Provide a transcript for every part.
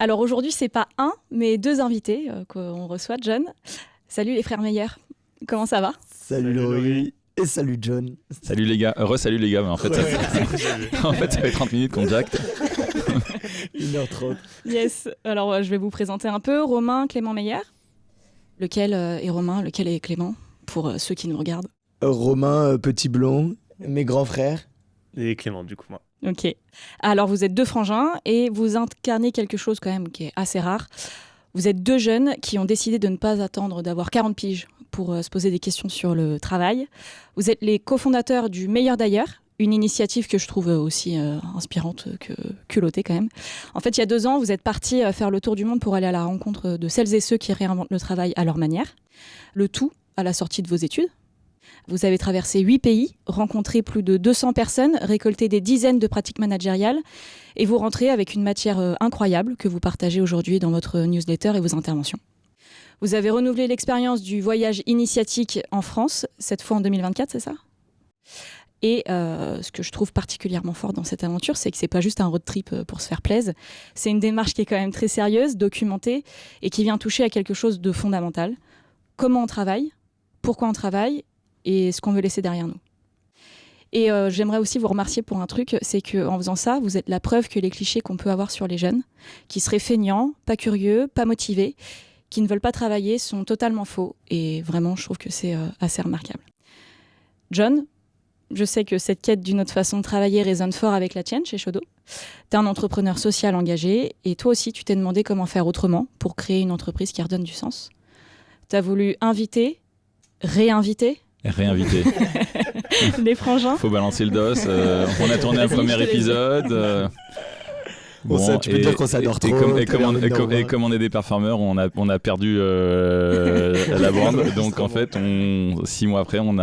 Alors aujourd'hui, c'est pas un, mais deux invités qu'on reçoit, John. Salut les frères Meyer, comment ça va ? Salut Laurie et salut John. Salut les gars, salut les gars, mais en fait, en fait ça fait 30 minutes qu'on jacte. 1h30. Yes, alors je vais vous présenter un peu Romain Clément Meyer. Lequel est Romain, lequel est Clément, pour ceux qui nous regardent. Romain, petit blond, mes grands frères. Et Clément, du coup, moi. Ok. Alors, vous êtes deux frangins et vous incarnez quelque chose quand même qui est assez rare. Vous êtes deux jeunes qui ont décidé de ne pas attendre d'avoir 40 piges pour se poser des questions sur le travail. Vous êtes les cofondateurs du Meilleur d'ailleurs, une initiative que je trouve aussi inspirante que culottée quand même. En fait, il y a 2 ans, vous êtes partis faire le tour du monde pour aller à la rencontre de celles et ceux qui réinventent le travail à leur manière. Le tout à la sortie de vos études. Vous avez traversé 8 pays, rencontré plus de 200 personnes, récolté des dizaines de pratiques managériales et vous rentrez avec une matière incroyable que vous partagez aujourd'hui dans votre newsletter et vos interventions. Vous avez renouvelé l'expérience du voyage initiatique en France, cette fois en 2024, c'est ça ? Et ce que je trouve particulièrement fort dans cette aventure, c'est que c'est pas juste un road trip pour se faire plaisir. C'est une démarche qui est quand même très sérieuse, documentée et qui vient toucher à quelque chose de fondamental. Comment on travaille ? Pourquoi on travaille ? Et ce qu'on veut laisser derrière nous. Et j'aimerais aussi vous remercier pour un truc, c'est qu'en faisant ça, vous êtes la preuve que les clichés qu'on peut avoir sur les jeunes, qui seraient feignants, pas curieux, pas motivés, qui ne veulent pas travailler, sont totalement faux. Et vraiment, je trouve que c'est assez remarquable. John, je sais que cette quête d'une autre façon de travailler résonne fort avec la tienne chez Shodo. T'es un entrepreneur social engagé, et toi aussi, tu t'es demandé comment faire autrement pour créer une entreprise qui redonne du sens. T'as voulu inviter, réinviter, Réinvité. les frangins. Faut balancer le dos. On a tourné un premier épisode. Tu peux dire qu'on s'adore trop. Et comme on est des performeurs, on a perdu la bande. Donc en fait, 6 mois après, on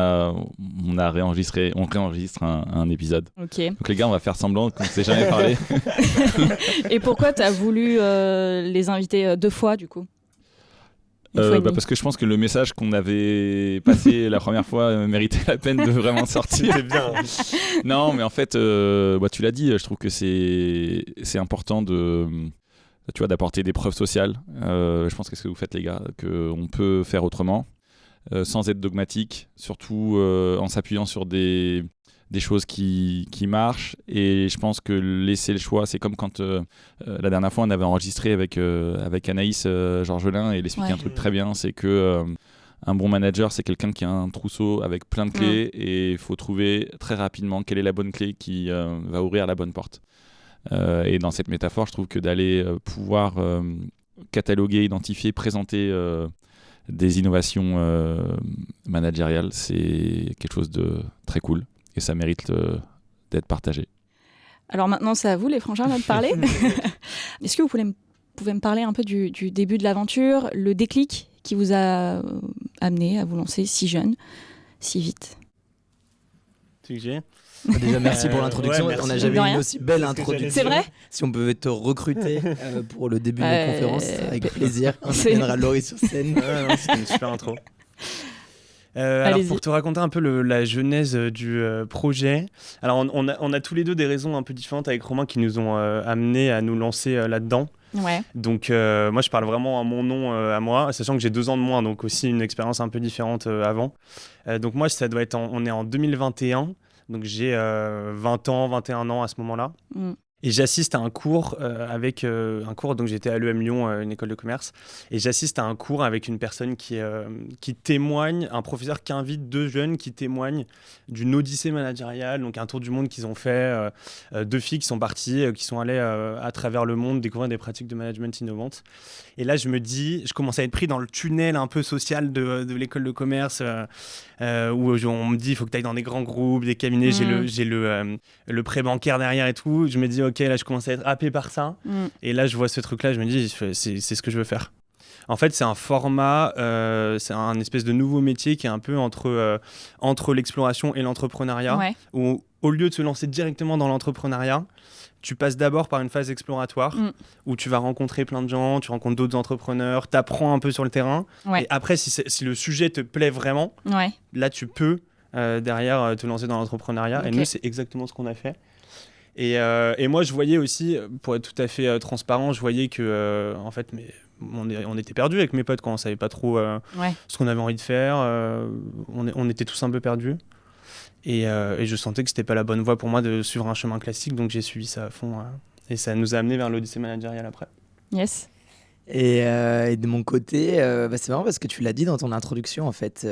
réenregistre un épisode. Ok. Donc les gars, on va faire semblant qu'on ne s'est jamais parlé. Et pourquoi tu as voulu les inviter 2 fois du coup ? Parce que je pense que le message qu'on avait passé la première fois méritait la peine de vraiment sortir. C'était bien. Non, mais en fait, tu l'as dit, je trouve que c'est important d'apporter des preuves sociales. Je pense que ce que vous faites, les gars, qu'on peut faire autrement, sans être dogmatique, surtout en s'appuyant sur des choses qui marchent. Et je pense que laisser le choix, c'est comme quand la dernière fois on avait enregistré avec Anaïs Georgelin, et elle expliquait un truc très bien, c'est que un bon manager, c'est quelqu'un qui a un trousseau avec plein de clés, et il faut trouver très rapidement quelle est la bonne clé qui va ouvrir la bonne porte. Et dans cette métaphore, je trouve que d'aller pouvoir cataloguer, identifier, présenter des innovations managériales, c'est quelque chose de très cool. Et ça mérite d'être partagé. Alors maintenant, c'est à vous, les frangins, de parler. Est-ce que vous pouvez me parler un peu du début de l'aventure, le déclic qui vous a amené à vous lancer si jeune, si vite ? Sujet. Déjà, merci pour l'introduction. Ouais, on n'a jamais eu une aussi belle introduction. C'est vrai ? Si on pouvait te recruter pour le début de la conférence, avec plaisir. On C'est- amènera Laurie sur scène. Non, c'était une super intro. Alors pour te raconter un peu la genèse du projet, alors on a tous les deux des raisons un peu différentes avec Romain qui nous ont amenés à nous lancer là-dedans. Ouais. Donc moi je parle vraiment à mon nom à moi, sachant que j'ai 2 ans de moins, donc aussi une expérience un peu différente avant. Donc moi ça doit être on est en 2021, donc j'ai 20 ans, 21 ans à ce moment-là. Et j'assiste à un cours donc j'étais à l'EM Lyon, une école de commerce, et j'assiste à un cours avec une personne qui témoigne, un professeur qui invite 2 jeunes qui témoignent d'une odyssée managériale, donc un tour du monde qu'ils ont fait, 2 filles qui sont parties, qui sont allées à travers le monde découvrir des pratiques de management innovantes. Et là je commence à être pris dans le tunnel un peu social de l'école de commerce, où on me dit il faut que tu ailles dans des grands groupes, des cabinets, j'ai le prêt bancaire derrière et tout. Je me dis ok, là je commence à être happé par ça, et là je vois ce truc là, je me dis c'est ce que je veux faire. En fait c'est un format, c'est un espèce de nouveau métier qui est un peu entre l'exploration et l'entrepreneuriat, où au lieu de se lancer directement dans l'entrepreneuriat, tu passes d'abord par une phase exploratoire où tu vas rencontrer plein de gens, tu rencontres d'autres entrepreneurs, tu apprends un peu sur le terrain, et après si le sujet te plaît vraiment, là tu peux derrière te lancer dans l'entrepreneuriat, et nous c'est exactement ce qu'on a fait. Et moi, je voyais aussi, pour être tout à fait transparent, je voyais que, en fait, on était perdus avec mes potes quand on savait pas trop ce qu'on avait envie de faire. On était tous un peu perdus. Et je sentais que c'était pas la bonne voie pour moi de suivre un chemin classique, donc j'ai suivi ça à fond. Et ça nous a amené vers l'Odyssée managériale après. Yes. Et de mon côté, c'est marrant parce que tu l'as dit dans ton introduction en fait.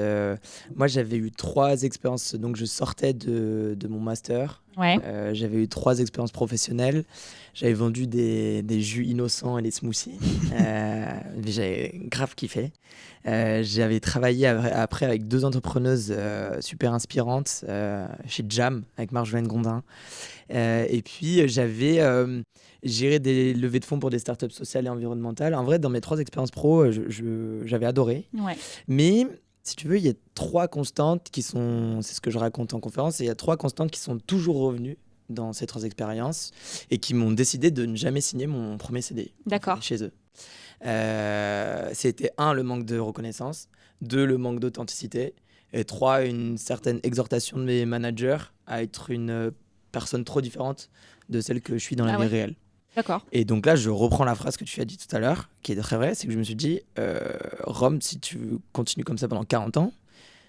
Moi j'avais eu 3 expériences, donc je sortais de mon master. Ouais. J'avais eu 3 expériences professionnelles. J'avais vendu des jus innocents et des smoothies. J'avais grave kiffé. J'avais travaillé après avec 2 entrepreneuses super inspirantes chez Jam avec Marjolaine Gondin. Et puis j'avais géré des levées de fonds pour des startups sociales et environnementales. En vrai, dans mes 3 expériences pro, j'avais adoré. Ouais. Mais si tu veux, il y a 3 constantes qui sont, c'est ce que je raconte en conférence, et il y a 3 constantes qui sont toujours revenues dans ces 3 expériences et qui m'ont décidé de ne jamais signer mon premier CDI. D'accord. Chez eux. C'était 1, le manque de reconnaissance, 2, le manque d'authenticité, et 3, une certaine exhortation de mes managers à être une personne trop différente de celle que je suis dans la vie réelle. D'accord. Et donc là, je reprends la phrase que tu as dit tout à l'heure, qui est très vraie, c'est que je me suis dit, Rome, si tu continues comme ça pendant 40 ans,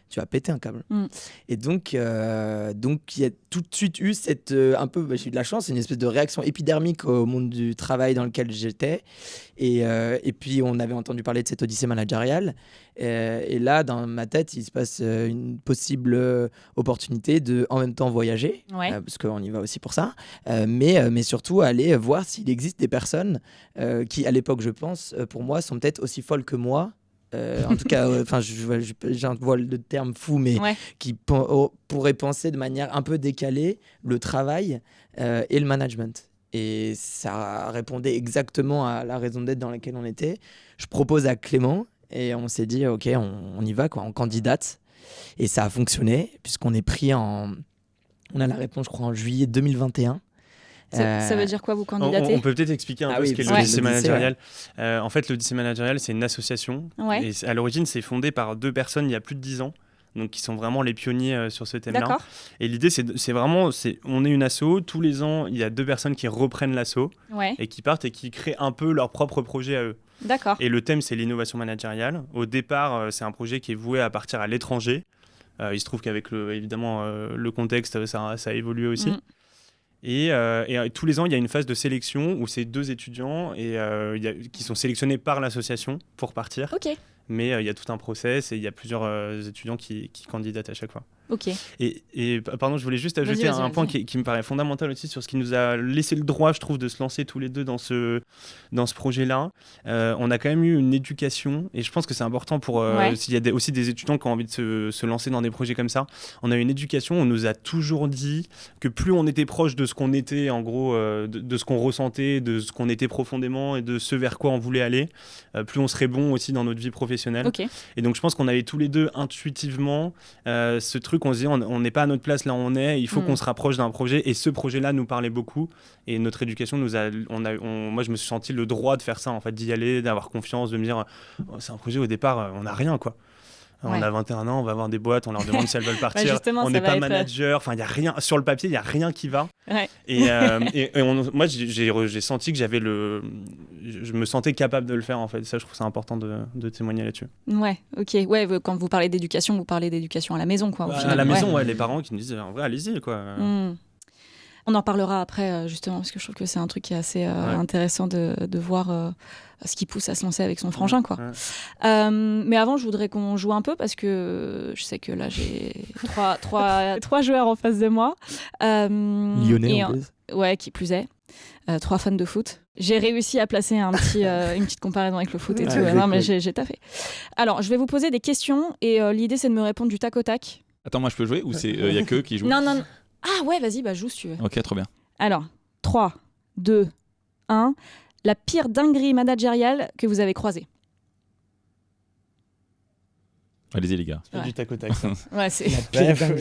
tu vas péter un câble. Et donc, il y a tout de suite eu cette, un peu, j'ai eu de la chance, une espèce de réaction épidermique au monde du travail dans lequel j'étais. Et puis, on avait entendu parler de cette odyssée managériale. Et là, dans ma tête, il se passe une possible opportunité de, en même temps, voyager, parce qu'on y va aussi pour ça, mais surtout aller voir s'il existe des personnes qui, à l'époque, je pense, pour moi, sont peut-être aussi folles que moi. En tout cas, j'envoie le terme fou, mais qui pourrait penser de manière un peu décalée le travail et le management. Et ça répondait exactement à la raison d'être dans laquelle on était. Je propose à Clément et on s'est dit, ok, on y va, quoi, on candidate. Et ça a fonctionné, puisqu'on est pris on a la réponse, je crois, en juillet 2021. Ça veut dire quoi, vous candidatez ? On peut peut-être expliquer un peu ce qu'est l'Odyssée managériale. En fait, l'Odyssée managériale, c'est une association. Et à l'origine, c'est fondé par 2 personnes il y a plus de 10 ans. Donc, qui sont vraiment les pionniers sur ce thème-là. D'accord. Et l'idée, c'est vraiment, on est une asso. Tous les ans, il y a 2 personnes qui reprennent l'asso et qui partent et qui créent un peu leur propre projet à eux. D'accord. Et le thème, c'est l'innovation managériale. Au départ, c'est un projet qui est voué à partir à l'étranger. Il se trouve qu'avec évidemment le contexte, ça a évolué aussi. Et tous les ans, il y a une phase de sélection où c'est 2 étudiants qui sont sélectionnés par l'association pour partir. Ok. Mais il y a tout un process et il y a plusieurs étudiants qui candidatent à chaque fois. Ok. Et pardon, je voulais juste ajouter un point qui me paraît fondamental aussi sur ce qui nous a laissé le droit, je trouve, de se lancer tous les 2 dans ce projet-là. On a quand même eu une éducation, et je pense que c'est important pour s'il y a aussi des étudiants qui ont envie de se lancer dans des projets comme ça. On a eu une éducation, on nous a toujours dit que plus on était proche de ce qu'on était, en gros, de ce qu'on ressentait, de ce qu'on était profondément et de ce vers quoi on voulait aller, plus on serait bon aussi dans notre vie professionnelle. Okay. Et donc je pense qu'on avait tous les 2 intuitivement ce truc, on se dit on n'est pas à notre place là où on est, il faut qu'on se rapproche d'un projet, et ce projet-là nous parlait beaucoup, et notre éducation moi je me suis senti le droit de faire ça, en fait, d'y aller, d'avoir confiance, de me dire c'est un projet, au départ on n'a rien, quoi. On a 21 ans, on va voir des boîtes, on leur demande si elles veulent partir. On n'est pas manager, enfin il y a rien sur le papier, il y a rien qui va. Et moi j'ai senti que je me sentais capable de le faire, en fait. Ça, je trouve ça important de témoigner là-dessus. Ouais, ok. Ouais, quand vous parlez d'éducation, vous parlez d'éducation à la maison, quoi. À la maison, les parents qui me disent en vrai, allez-y, quoi. On en parlera après, justement, parce que je trouve que c'est un truc qui est assez intéressant de voir ce qui pousse à se lancer avec son frangin, quoi. Mais avant, je voudrais qu'on joue un peu, parce que je sais que là, j'ai trois joueurs en face de moi. Lyonnais, en plus. Ouais, qui plus est. 3 fans de foot. J'ai réussi à placer une petite comparaison avec le foot et tout. Non, mais j'ai taffé. Alors, je vais vous poser des questions, et l'idée, c'est de me répondre du tac au tac. Attends, moi, je peux jouer, ou il y a que qui jouent ? Non. Ah ouais, vas-y, joue si tu veux. Ok, trop bien. Alors, 3, 2, 1. La pire dinguerie managériale que vous avez croisée. Allez-y, les gars. C'est pas du tac au tac. Ouais, c'est...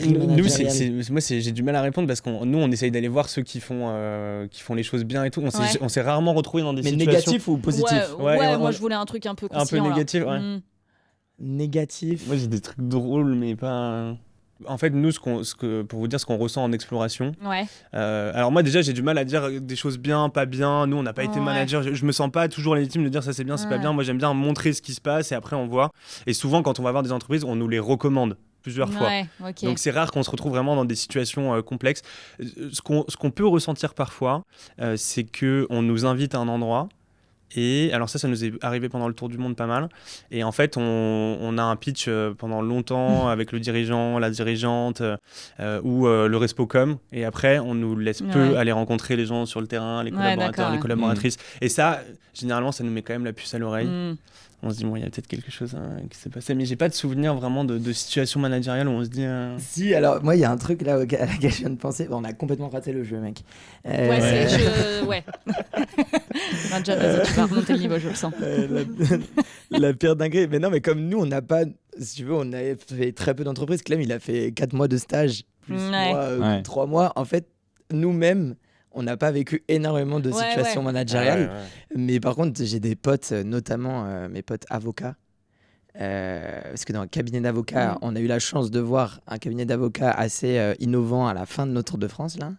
Nous, j'ai du mal à répondre, parce nous, on essaye d'aller voir ceux qui font les choses bien et tout. On s'est rarement retrouvés dans des situations... négatif ou positif? Ouais, moi, je voulais un truc un peu croustillant. Un peu négatif, ouais. Négatif. Moi, j'ai des trucs drôles, mais pas... En fait, nous, pour vous dire ce qu'on ressent en exploration. Ouais. Alors moi, déjà, j'ai du mal à dire des choses bien, pas bien. Nous, on n'a pas été manager. Je me sens pas toujours légitime de dire ça c'est bien, c'est pas bien. Moi, j'aime bien montrer ce qui se passe et après on voit. Et souvent, quand on va voir des entreprises, on nous les recommande plusieurs fois. Okay. Donc c'est rare qu'on se retrouve vraiment dans des situations complexes. Ce qu'on peut ressentir parfois, c'est qu'on nous invite à un endroit. Et alors ça nous est arrivé pendant le tour du monde pas mal. Et en fait, on a un pitch pendant longtemps avec le dirigeant, la dirigeante ou le Respocom. Et après, on nous laisse peu aller rencontrer les gens sur le terrain, les collaborateurs, les collaboratrices. Et ça, généralement, ça nous met quand même la puce à l'oreille. On se dit, bon, il y a peut-être quelque chose qui s'est passé. Mais j'ai pas de souvenir vraiment de situation managériale où on se dit... Si, alors moi, il y a un truc là à laquelle je viens de penser. Bon, on a complètement raté le jeu, mec. Ouais. Nadja, vas-y, tu vas remonter le niveau, je le sens. La pire dinguerie. Mais non, mais comme nous, on n'a pas... Si tu veux, on a fait très peu d'entreprises. Clem, il a fait 4 mois de stage, plus moi, 3 mois. En fait, nous-mêmes, on n'a pas vécu énormément de situations managériales. Mais par contre, j'ai des potes, notamment mes potes avocats. Parce que dans le cabinet d'avocats, on a eu la chance de voir un cabinet d'avocats assez innovant à la fin de notre Tour de France. Là.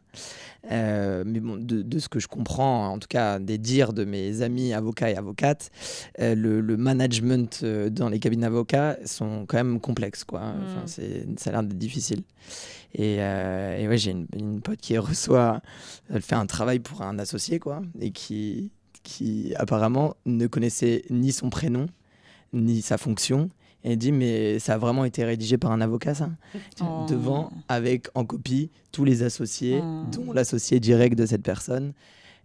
Mais bon, de ce que je comprends, en tout cas des dires de mes amis avocats et avocates, le management dans les cabinets d'avocats sont quand même complexes, quoi. Enfin, ça a l'air d'être difficile. Et ouais, j'ai une pote qui reçoit, elle fait un travail pour un associé, quoi, et qui apparemment ne connaissait ni son prénom, ni sa fonction. Et elle dit, mais ça a vraiment été rédigé par un avocat, ça ? Devant, avec en copie, tous les associés, dont l'associé direct de cette personne.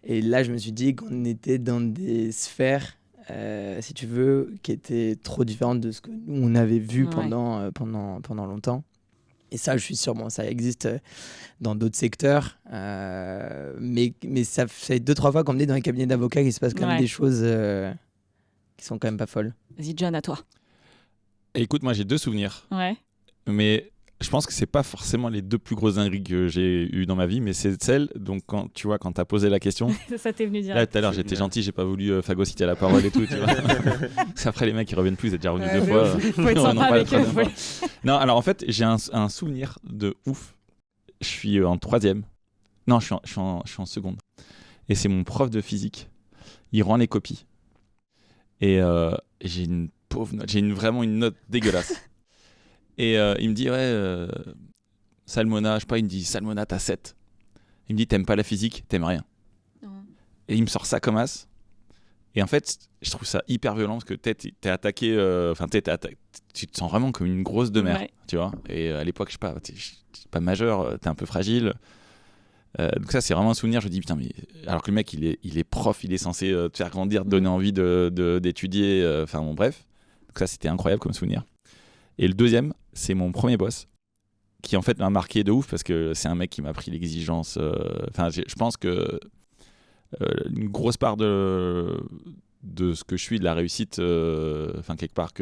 Et là, je me suis dit qu'on était dans des sphères, si tu veux, qui étaient trop différentes de ce que nous, on avait vu pendant longtemps. Et ça, je suis sûr, bon, ça existe dans d'autres secteurs. Mais ça fait 2-3 fois qu'on me dit dans les cabinets d'avocats qu'il se passe quand même des choses qui sont quand même pas folles. Vas-y, John, à toi. Écoute, moi, j'ai 2 souvenirs. Mais je pense que c'est pas forcément les 2 plus grosses dingueries que j'ai eues dans ma vie, mais c'est celle, donc quand t'as posé la question. Ça t'est venu direct. Là, tout à l'heure, j'étais gentil, j'ai pas voulu phagocyter la parole et tout, tu vois. Après, les mecs, ils reviennent plus, ils étaient déjà revenus 2 fois. Faut être sympa avec eux. Non, alors en fait, j'ai un souvenir de ouf. Je suis en 3e. Non, je suis en seconde. Et c'est mon prof de physique. Il rend les copies. Et j'ai une pauvre note. J'ai vraiment une note dégueulasse. Et il me dit, Salmona, je sais pas, il me dit, Salmona, t'as 7. Il me dit, t'aimes pas la physique, t'aimes rien. Et il me sort ça comme as. Et en fait, je trouve ça hyper violent parce que t'es attaqué, tu te sens vraiment comme une grosse demeure, tu vois. Et à l'époque, je sais pas, t'es pas majeur, t'es un peu fragile. Donc ça, c'est vraiment un souvenir. Je me dis, putain, mais alors que le mec, il est prof, il est censé te faire grandir, te donner envie d'étudier, enfin bon, bref. Donc ça, c'était incroyable comme souvenir. Et le deuxième, c'est mon premier boss, qui en fait m'a marqué de ouf parce que c'est un mec qui m'a appris l'exigence. Enfin, je pense que une grosse part de ce que je suis, de la réussite, enfin quelque part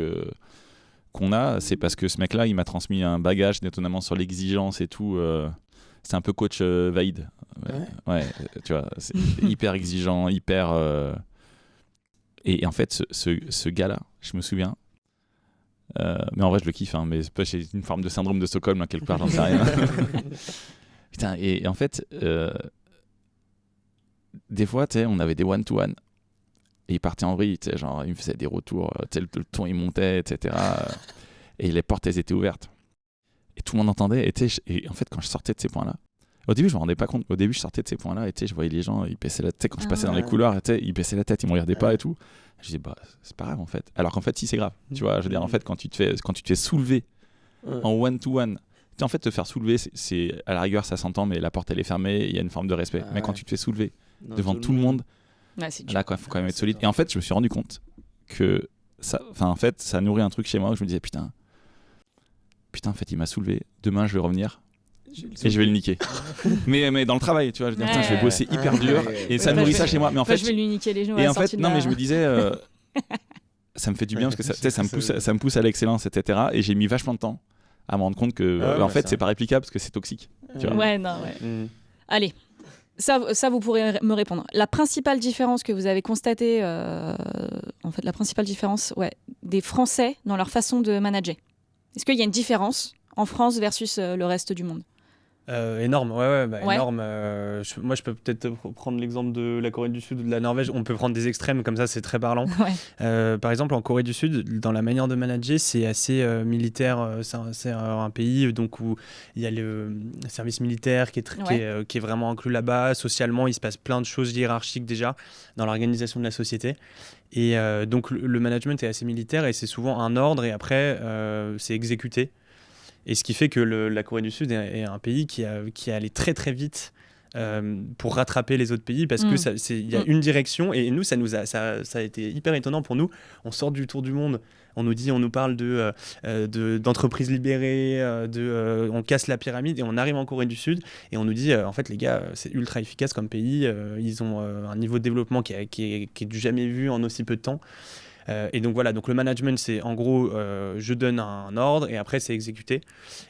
qu'on a, c'est parce que ce mec-là, il m'a transmis un bagage, notamment sur l'exigence et tout. C'est un peu coach Vaïd. Ouais, tu vois, c'est hyper exigeant, hyper... Et en fait, ce gars-là, je me souviens, mais en vrai, je le kiffe, hein, mais j'ai une forme de syndrome de Stockholm, là, quelque part, j'en sais rien. Putain, et en fait, des fois, on avait des one-to-one. Et il partait en vrille, genre, il me faisait des retours, le ton, il montait, etc. Et les portes, elles étaient ouvertes. Et tout le monde entendait. Et en fait, quand je sortais de ces points-là, au début, je me rendais pas compte. Au début, je sortais de ces points-là et je voyais les gens, ils baissaient la tête. Quand je passais dans les couloirs, ils baissaient la tête, ils me regardaient pas et tout. Je disais, bah, c'est pas grave en fait. Alors qu'en fait, si, c'est grave. Tu vois, je veux dire, en fait, quand tu te fais soulever en one-to-one, en fait, te faire soulever, c'est à la rigueur, ça s'entend, mais la porte, elle est fermée, il y a une forme de respect. Mais quand tu te fais soulever devant tout le monde, là, il faut quand même être solide. Et en fait, je me suis rendu compte que en fait, ça nourrit un truc chez moi où je me disais, putain, en fait, il m'a soulevé. Demain, je vais revenir et je vais le niquer. mais dans le travail, tu vois, je vais bosser hyper dur et ça nourrit ça chez moi. Mais en fait, je vais lui niquer les genoux. Et en fait, non, mais je me disais, ça me fait du bien parce que ça me pousse à l'excellence, etc. Et j'ai mis vachement de temps à me rendre compte que, en fait, c'est pas réplicable parce que c'est toxique. Tu vois. Allez. Ça, vous pourrez me répondre. La principale différence que vous avez constatée, des Français dans leur façon de manager. Est-ce qu'il y a une différence en France versus le reste du monde? Énorme, ouais. Énorme. Moi, je peux peut-être prendre l'exemple de la Corée du Sud ou de la Norvège. On peut prendre des extrêmes comme ça, c'est très parlant. Par exemple, en Corée du Sud, dans la manière de manager, c'est assez militaire. C'est un pays donc, où il y a le service militaire qui est vraiment inclus là-bas. Socialement, il se passe plein de choses hiérarchiques déjà dans l'organisation de la société. Et donc, le management est assez militaire et c'est souvent un ordre et après, c'est exécuté. Et ce qui fait que la Corée du Sud est un pays qui est allé très très vite pour rattraper les autres pays parce que il y a une direction et nous ça a été hyper étonnant pour nous. On sort du tour du monde, on nous parle d'entreprises libérées, on casse la pyramide et on arrive en Corée du Sud et on nous dit en fait les gars c'est ultra efficace comme pays, ils ont un niveau de développement qui est du jamais vu en aussi peu de temps. Et donc voilà, donc le management c'est en gros je donne un ordre et après c'est exécuté.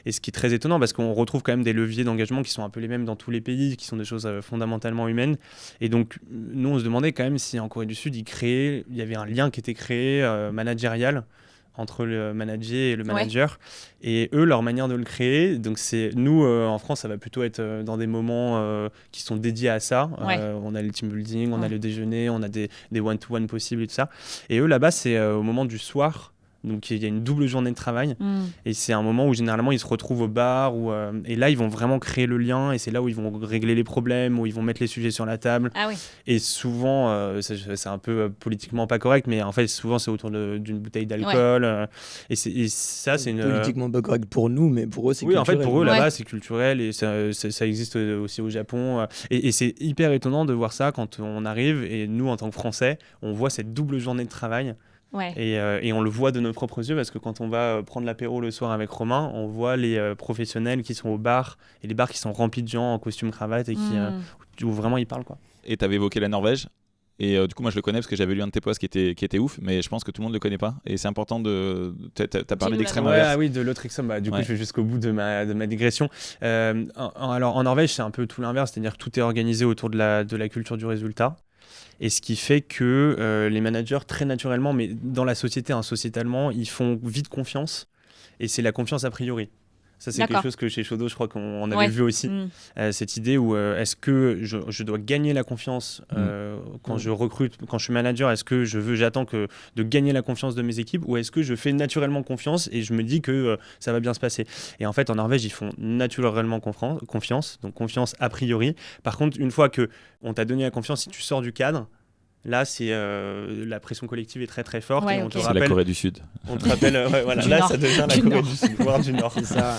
Et ce qui est très étonnant parce qu'on retrouve quand même des leviers d'engagement qui sont un peu les mêmes dans tous les pays, qui sont des choses fondamentalement humaines. Et donc nous on se demandait quand même si en Corée du Sud il y avait un lien qui était créé managérial entre le manager et le manager et eux leur manière de le créer, donc c'est nous en France ça va plutôt être dans des moments qui sont dédiés à ça. On a le team building, on a le déjeuner, on a des one-to-one possibles et tout ça, et eux là-bas c'est au moment du soir. Donc il y a une double journée de travail et c'est un moment où généralement ils se retrouvent au bar et là ils vont vraiment créer le lien et c'est là où ils vont régler les problèmes, où ils vont mettre les sujets sur la table. Et souvent c'est un peu politiquement pas correct mais en fait souvent c'est autour d'une bouteille d'alcool et ça c'est politiquement pas correct pour nous mais pour eux c'est culturel. En fait pour eux là-bas c'est culturel et ça existe aussi au Japon et c'est hyper étonnant de voir ça quand on arrive et nous en tant que Français on voit cette double journée de travail. Et on le voit de nos propres yeux parce que quand on va prendre l'apéro le soir avec Romain, on voit les professionnels qui sont au bar et les bars qui sont remplis de gens en costume cravate et où vraiment ils parlent quoi. Et tu avais évoqué la Norvège et du coup moi je le connais parce que j'avais lu un de tes posts qui était ouf, mais je pense que tout le monde le connaît pas et c'est important t'as parlé d'extrême inverse. Oui, de l'autre extrême, du coup je vais jusqu'au bout de ma digression. Alors en Norvège c'est un peu tout l'inverse, c'est-à-dire que tout est organisé autour de la culture du résultat. Et ce qui fait que les managers, très naturellement, mais dans la société, sociétalement, ils font vite confiance. Et c'est la confiance a priori. Ça, c'est quelque chose que chez Shodo, je crois qu'on avait vu aussi. Cette idée où est-ce que je dois gagner la confiance quand je recrute, quand je suis manager, est-ce que j'attends de gagner la confiance de mes équipes ou est-ce que je fais naturellement confiance et je me dis que ça va bien se passer. Et en fait, en Norvège, ils font naturellement confiance, donc confiance a priori. Par contre, une fois qu'on t'a donné la confiance, si tu sors du cadre, là, c'est la pression collective est très très forte. Et on te rappelle, c'est la Corée du Sud. On te rappelle, là, ça devient la Corée du Sud, voire du Nord. C'est ça.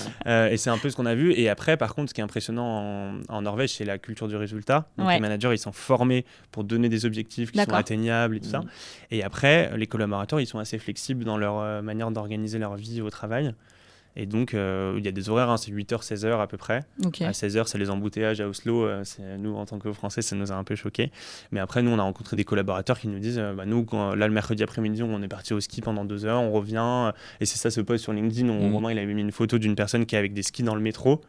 Et c'est un peu ce qu'on a vu. Et après, par contre, ce qui est impressionnant en Norvège, c'est la culture du résultat. Donc les managers, ils sont formés pour donner des objectifs qui sont atteignables et tout ça. Et après, les collaborateurs, ils sont assez flexibles dans leur manière d'organiser leur vie au travail. Et donc, il y a des horaires, c'est 8h, 16h à peu près. À 16h, c'est les embouteillages à Oslo. Nous, en tant que Français, ça nous a un peu choqués. Mais après, nous, on a rencontré des collaborateurs qui nous disent nous, là, le mercredi après-midi, on est parti au ski pendant 2 heures, on revient. Et c'est ça, ce post sur LinkedIn. Romain, il avait mis une photo d'une personne qui est avec des skis dans le métro.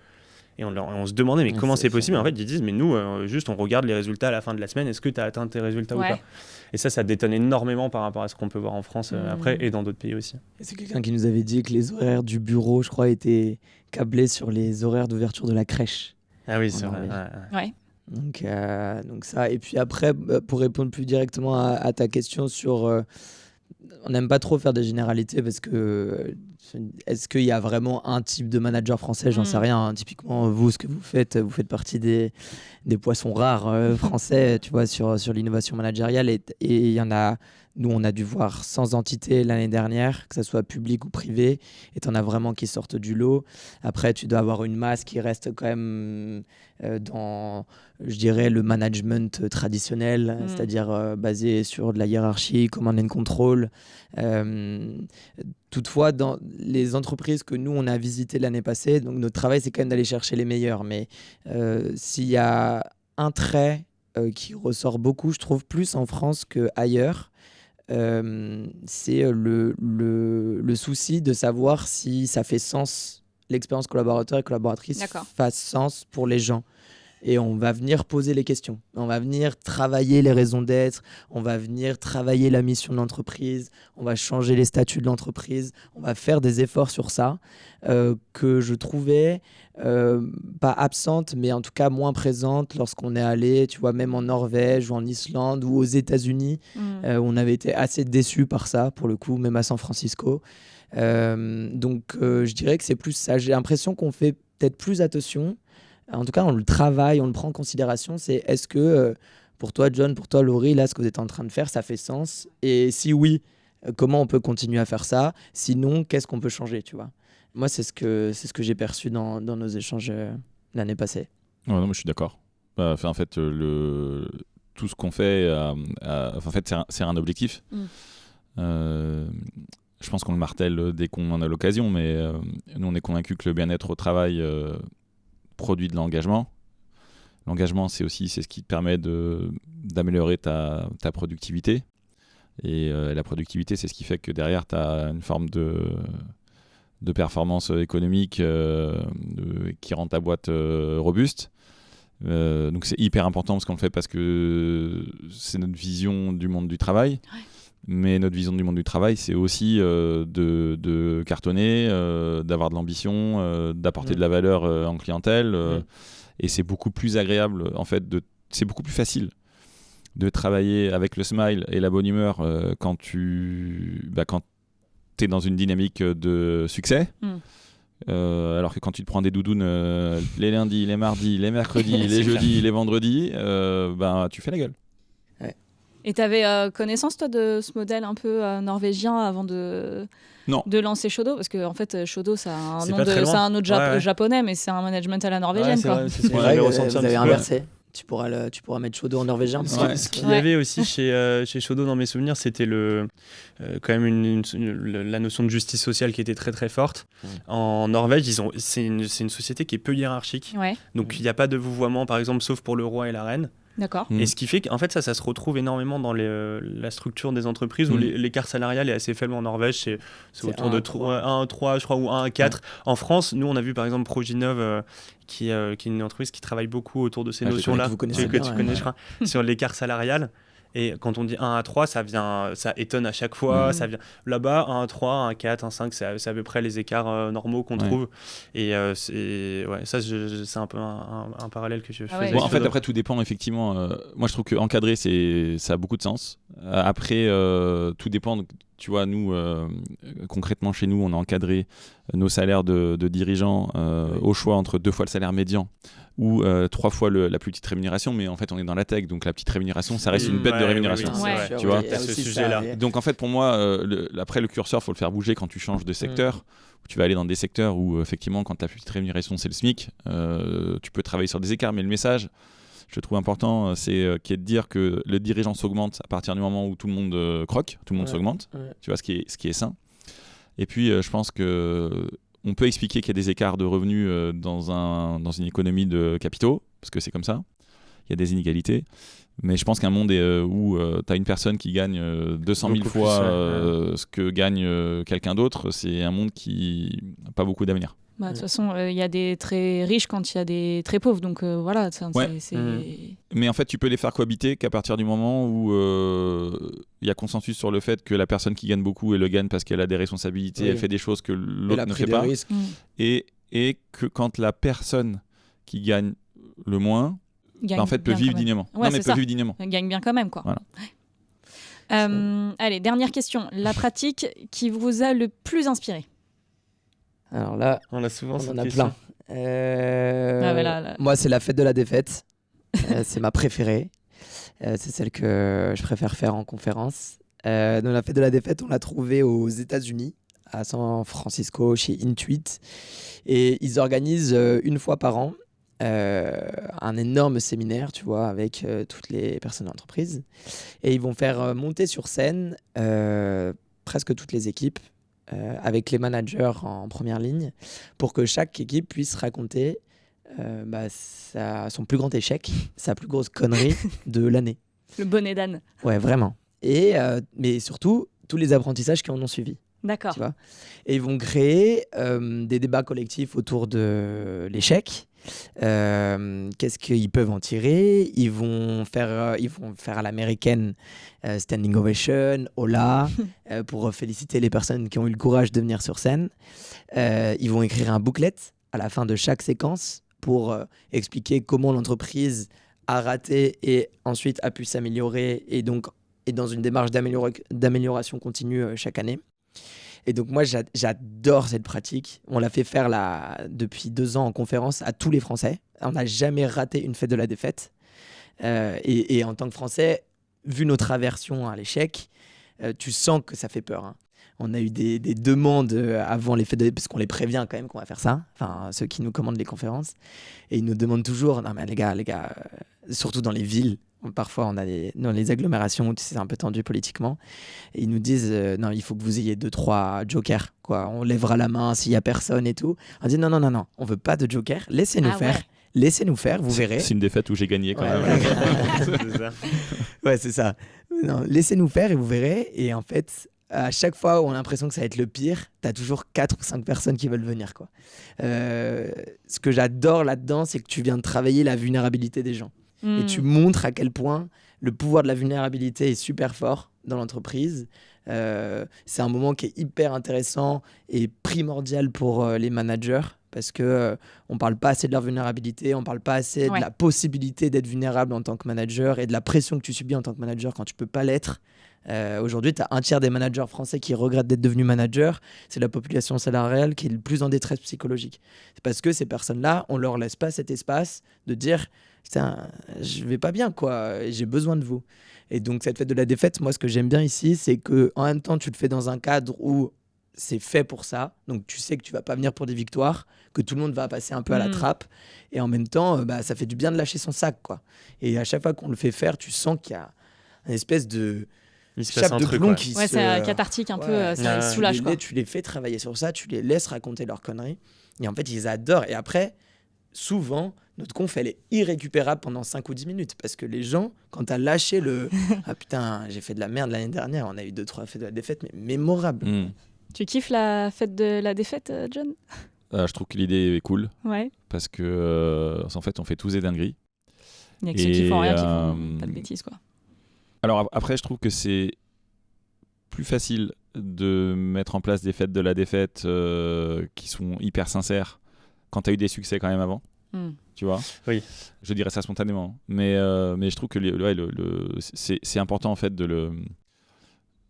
Et on se demandait, mais comment c'est possible ? En fait, ils disent, mais nous, juste, on regarde les résultats à la fin de la semaine. Est-ce que tu as atteint tes résultats ou pas ? Et ça détonne énormément par rapport à ce qu'on peut voir en France après et dans d'autres pays aussi. Et c'est quelqu'un qui nous avait dit que les horaires du bureau, je crois, étaient câblés sur les horaires d'ouverture de la crèche. Ah oui, c'est vrai. Donc ça. Et puis après, pour répondre plus directement à ta question sur... on n'aime pas trop faire des généralités parce que est-ce qu'il y a vraiment un type de manager français ? J'en sais rien. Typiquement, vous, ce que vous faites partie des poissons rares français, tu vois, sur l'innovation managériale. Et il y en a, nous, on a dû voir 100 entités l'année dernière, que ce soit public ou privé. Et tu en as vraiment qui sortent du lot. Après, tu dois avoir une masse qui reste quand même dans, je dirais, le management traditionnel, c'est-à-dire basé sur de la hiérarchie, command and control. Toutefois, dans les entreprises que nous, on a visitées l'année passée, donc notre travail, c'est quand même d'aller chercher les meilleurs. Mais s'il y a un trait qui ressort beaucoup, je trouve, plus en France qu'ailleurs, c'est le souci de savoir si ça fait sens, l'expérience collaborateur et collaboratrice fasse sens pour les gens. et on va venir poser les questions. On va venir travailler les raisons d'être, on va venir travailler la mission de l'entreprise, on va changer les statuts de l'entreprise, on va faire des efforts sur ça que je trouvais pas absente, mais en tout cas moins présente lorsqu'on est allé, tu vois, même en Norvège ou en Islande ou aux États-Unis, où on avait été assez déçus par ça, pour le coup, même à San Francisco. Donc je dirais que c'est plus ça. J'ai l'impression qu'on fait peut-être plus attention. En tout cas, on le travaille, on le prend en considération. C'est est-ce que pour toi, John, pour toi, Laurie, là, ce que vous êtes en train de faire, ça fait sens? Et si oui, comment on peut continuer à faire ça? Sinon, qu'est-ce qu'on peut changer, tu vois? Moi, c'est ce que j'ai perçu dans nos échanges l'année passée. Ouais, non, mais je suis d'accord. En fait, tout ce qu'on fait, en fait, c'est un objectif. Je pense qu'on le martèle dès qu'on en a l'occasion, mais nous, on est convaincus que le bien-être au travail produit de l'engagement. L'engagement, c'est ce qui te permet d'améliorer ta productivité. Et la productivité, c'est ce qui fait que derrière, tu as une forme de performance économique qui rend ta boîte robuste. Donc c'est hyper important parce qu'on le fait parce que c'est notre vision du monde du travail. Ouais. Mais notre vision du monde du travail, c'est aussi de cartonner, d'avoir de l'ambition, d'apporter de la valeur en clientèle. Et c'est beaucoup plus agréable, en fait, c'est beaucoup plus facile de travailler avec le smile et la bonne humeur quand tu es dans une dynamique de succès. Alors que quand tu te prends des doudounes les lundis, les mardis, les mercredis, les jeudis, les vendredis, tu fais la gueule. Et tu avais connaissance, toi, de ce modèle un peu norvégien avant de lancer Shodo? Parce qu'en fait, Shodo, c'est un nom japonais, mais c'est un management à la norvégienne. C'est vrai, vous avez inversé. Tu pourras mettre Shodo en norvégien. Ce qu'il y avait aussi chez Shodo, dans mes souvenirs, c'était quand même la notion de justice sociale qui était très très forte. En Norvège, c'est une société qui est peu hiérarchique. Ouais. Donc il n'y a pas de vouvoiement, par exemple, sauf pour le roi et la reine. D'accord. Et ce qui fait qu'en fait ça se retrouve énormément dans la structure des entreprises où l'écart salarial est assez faible en Norvège, c'est autour de 1,3 je crois, ou 1,4. En France, nous on a vu par exemple Proginov qui est une entreprise qui travaille beaucoup autour de ces notions-là que tu connais, je crois, sur l'écart salarial. Et quand on dit 1 à 3, ça étonne à chaque fois. Ça vient là-bas, 1 à 3, 1 à 4, 1 à 5, c'est à peu près les écarts normaux qu'on trouve. Et c'est un peu un parallèle que je fais. Bon, en fait, après, tout dépend, effectivement. Moi, je trouve qu'encadrer, ça a beaucoup de sens. Après, tout dépend. Tu vois, nous, concrètement, chez nous, on a encadré nos salaires de dirigeants au choix entre 2 fois le salaire médian ou 3 fois la plus petite rémunération, mais en fait on est dans la tech, donc la petite rémunération ça reste une bête de rémunération, tu vois. Ce sujet-là. Donc en fait pour moi après le curseur faut le faire bouger quand tu changes de secteur. Tu vas aller dans des secteurs où effectivement quand la plus petite rémunération c'est le SMIC, tu peux travailler sur des écarts, mais le message je trouve important c'est qui est de dire que le dirigeant s'augmente à partir du moment où tout le monde croque, tout le monde s'augmente, tu vois, ce qui est sain. Et puis je pense que on peut expliquer qu'il y a des écarts de revenus dans une économie de capitaux, parce que c'est comme ça. Il y a des inégalités. Mais je pense qu'un monde où tu as une personne qui gagne 200 000 fois ce que gagne quelqu'un d'autre, c'est un monde qui n'a pas beaucoup d'avenir. De toute façon, il y a des très riches quand il y a des très pauvres. Donc voilà. Mais en fait, tu peux les faire cohabiter qu'à partir du moment où il y a consensus sur le fait que la personne qui gagne beaucoup, elle le gagne parce qu'elle a des responsabilités, elle fait des choses que l'autre ne fait pas. Et que quand la personne qui gagne le moins, en fait, peut vivre dignement. Vivre dignement. Elle gagne bien quand même, quoi. Voilà. Allez, dernière question. La pratique qui vous a le plus inspiré? Alors là, on a souvent on en a plein. Moi, c'est la fête de la défaite. C'est ma préférée. C'est celle que je préfère faire en conférence. Donc, la fête de la défaite, on l'a trouvée aux États-Unis, à San Francisco, chez Intuit. Et ils organisent une fois par an un énorme séminaire, tu vois, avec toutes les personnes de l'entreprise. Et ils vont faire monter sur scène presque toutes les équipes, avec les managers en première ligne, pour que chaque équipe puisse raconter son plus grand échec, sa plus grosse connerie de l'année. Le bonnet d'âne. Ouais, vraiment. Mais surtout, tous les apprentissages qui en ont suivi. D'accord. Tu vois. Et ils vont créer des débats collectifs autour de l'échec. Qu'est-ce qu'ils peuvent en tirer? Ils vont faire à l'américaine standing ovation, hola, pour féliciter les personnes qui ont eu le courage de venir sur scène. Ils vont écrire un booklet à la fin de chaque séquence pour expliquer comment l'entreprise a raté et ensuite a pu s'améliorer et donc est dans une démarche d'amélioration continue chaque année. Et donc moi, j'adore cette pratique. On l'a fait faire depuis 2 ans en conférence à tous les Français. On n'a jamais raté une fête de la défaite. Et en tant que Français, vu notre aversion à l'échec, tu sens que ça fait peur. Hein. On a eu des demandes avant les fêtes de la défaite, parce qu'on les prévient quand même qu'on va faire ça. Enfin, ceux qui nous commandent les conférences. Et ils nous demandent toujours, non mais les gars, surtout dans les villes, parfois on a dans les agglomérations où c'est un peu tendu politiquement, et ils nous disent non, il faut que vous ayez 2-3 jokers, quoi. On lèvera la main s'il y a personne et tout. On dit non, on veut pas de joker, laissez-nous faire. Ouais. Laissez-nous faire, vous verrez. C'est une défaite où j'ai gagné quand même. C'est ça. Ouais, c'est ça. Non, laissez-nous faire et vous verrez. Et en fait, à chaque fois où on a l'impression que ça va être le pire, t'as toujours 4 ou 5 personnes qui veulent venir, quoi. Ce que j'adore là-dedans, c'est que tu viens de travailler la vulnérabilité des gens. Et tu montres à quel point le pouvoir de la vulnérabilité est super fort dans l'entreprise. C'est un moment qui est hyper intéressant et primordial pour les managers, parce que on parle pas assez de leur vulnérabilité, on parle pas assez de la possibilité d'être vulnérable en tant que manager et de la pression que tu subis en tant que manager quand tu peux pas l'être. Aujourd'hui, tu as un tiers des managers français qui regrettent d'être devenus managers. C'est la population salariale qui est le plus en détresse psychologique. C'est parce que ces personnes-là, on leur laisse pas cet espace de dire putain, je vais pas bien, quoi, j'ai besoin de vous. Et donc cette fête de la défaite, moi ce que j'aime bien ici, c'est que en même temps tu le fais dans un cadre où c'est fait pour ça, donc tu sais que tu vas pas venir pour des victoires, que tout le monde va passer un peu à la trappe, et en même temps ça fait du bien de lâcher son sac, quoi. Et à chaque fois qu'on le fait faire, tu sens qu'il y a une espèce de chape de plomb qui c'est cathartique un peu, ça les soulage, quoi. Tu les fais travailler sur ça, tu les laisses raconter leurs conneries, et en fait ils adorent. Et après, souvent, notre conf, elle est irrécupérable pendant 5 ou 10 minutes, parce que les gens, quand t'as lâché le « Ah putain, j'ai fait de la merde l'année dernière » on a eu 2-3 fêtes de la défaite, mais mémorables. Tu kiffes la fête de la défaite, John? Je trouve que l'idée est cool, ouais. Parce que en fait, on fait tous des dingueries. Il y a que ceux qui font rien, qui font pas de bêtises, quoi. Alors après, je trouve que c'est plus facile de mettre en place des fêtes de la défaite qui sont hyper sincères quand tu as eu des succès quand même avant. Tu vois? Oui. Je dirais ça spontanément. Mais je trouve que c'est important en fait de le...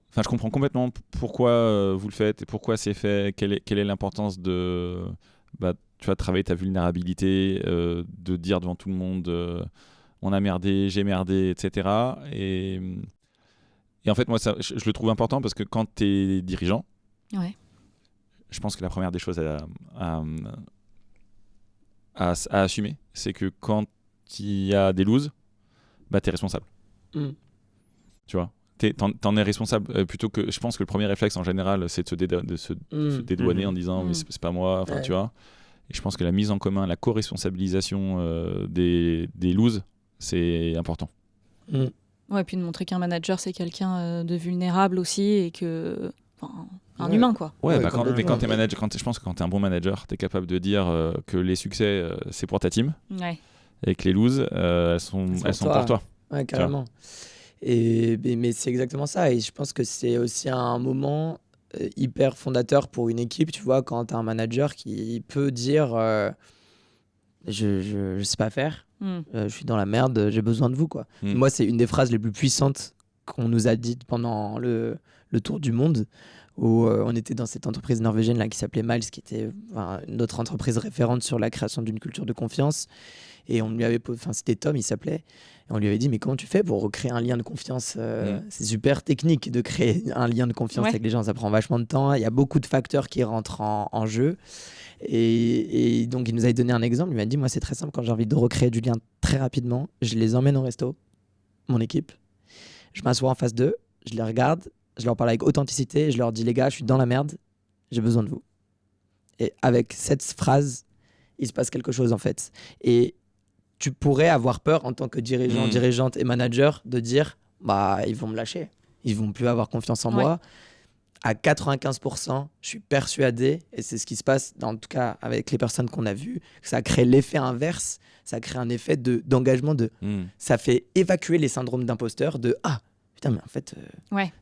Enfin, je comprends complètement pourquoi vous le faites et pourquoi c'est fait, quelle est l'importance de tu vois, travailler ta vulnérabilité, de dire devant tout le monde on a merdé, j'ai merdé, etc. Et en fait, moi, ça, je le trouve important parce que quand tu es dirigeant, je pense que la première des choses à assumer, c'est que quand il y a des loses, t'es responsable. Tu vois, t'en es responsable. Plutôt que, je pense que le premier réflexe en général, c'est de se dédouaner en disant mais c'est pas moi. Enfin, tu vois. Et je pense que la mise en commun, la co-responsabilisation des loses, c'est important. Ouais, puis de montrer qu'un manager, c'est quelqu'un de vulnérable aussi et que... un humain, quoi. Ouais, quand t'es manager, je pense que quand t'es un bon manager, t'es capable de dire que les succès, c'est pour ta team. Ouais. Et que les loses, elles sont pour toi. Ouais, carrément. Mais c'est exactement ça. Et je pense que c'est aussi un moment hyper fondateur pour une équipe, tu vois, quand t'as un manager qui peut dire je sais pas faire, je suis dans la merde, j'ai besoin de vous, quoi. Moi, c'est une des phrases les plus puissantes qu'on nous a dites pendant le tour du monde, où on était dans cette entreprise norvégienne là, qui s'appelait Miles, qui était notre entreprise référente sur la création d'une culture de confiance. Et on lui avait c'était Tom, il s'appelait, et on lui avait dit mais comment tu fais pour recréer un lien de confiance, c'est super technique de créer un lien de confiance avec les gens, ça prend vachement de temps, il y a beaucoup de facteurs qui rentrent en jeu. Et donc il nous avait donné un exemple, il m'a dit moi c'est très simple, quand j'ai envie de recréer du lien très rapidement, je les emmène au resto, mon équipe, je m'assois en face d'eux, je les regarde, je leur parle avec authenticité, je leur dis les gars, je suis dans la merde, j'ai besoin de vous. Et avec cette phrase, il se passe quelque chose en fait. Et tu pourrais avoir peur en tant que dirigeant, dirigeante et manager de dire ils vont me lâcher, ils vont plus avoir confiance en moi. à 95%, je suis persuadé, et c'est ce qui se passe, en tout cas avec les personnes qu'on a vues, que ça crée l'effet inverse, ça crée un effet d'engagement, ça fait évacuer les syndromes d'imposteur de « Ah, putain, mais en fait,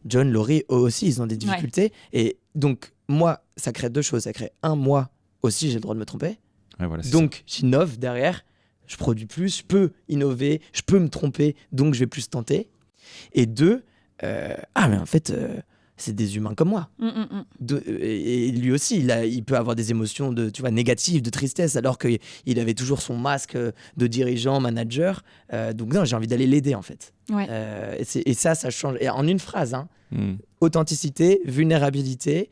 John, Laurie, eux aussi, ils ont des difficultés. » Et donc, moi, ça crée deux choses. Ça crée moi aussi, j'ai le droit de me tromper. Ouais, voilà, donc, j'innove derrière, je produis plus, je peux innover, je peux me tromper, donc je vais plus tenter. Et deux, mais en fait, c'est des humains comme moi. Et lui aussi, il peut avoir des émotions négatives, de tristesse, alors qu'il avait toujours son masque de dirigeant, manager. Donc non, j'ai envie d'aller l'aider en fait. Et ça change. Et en une phrase, authenticité, vulnérabilité.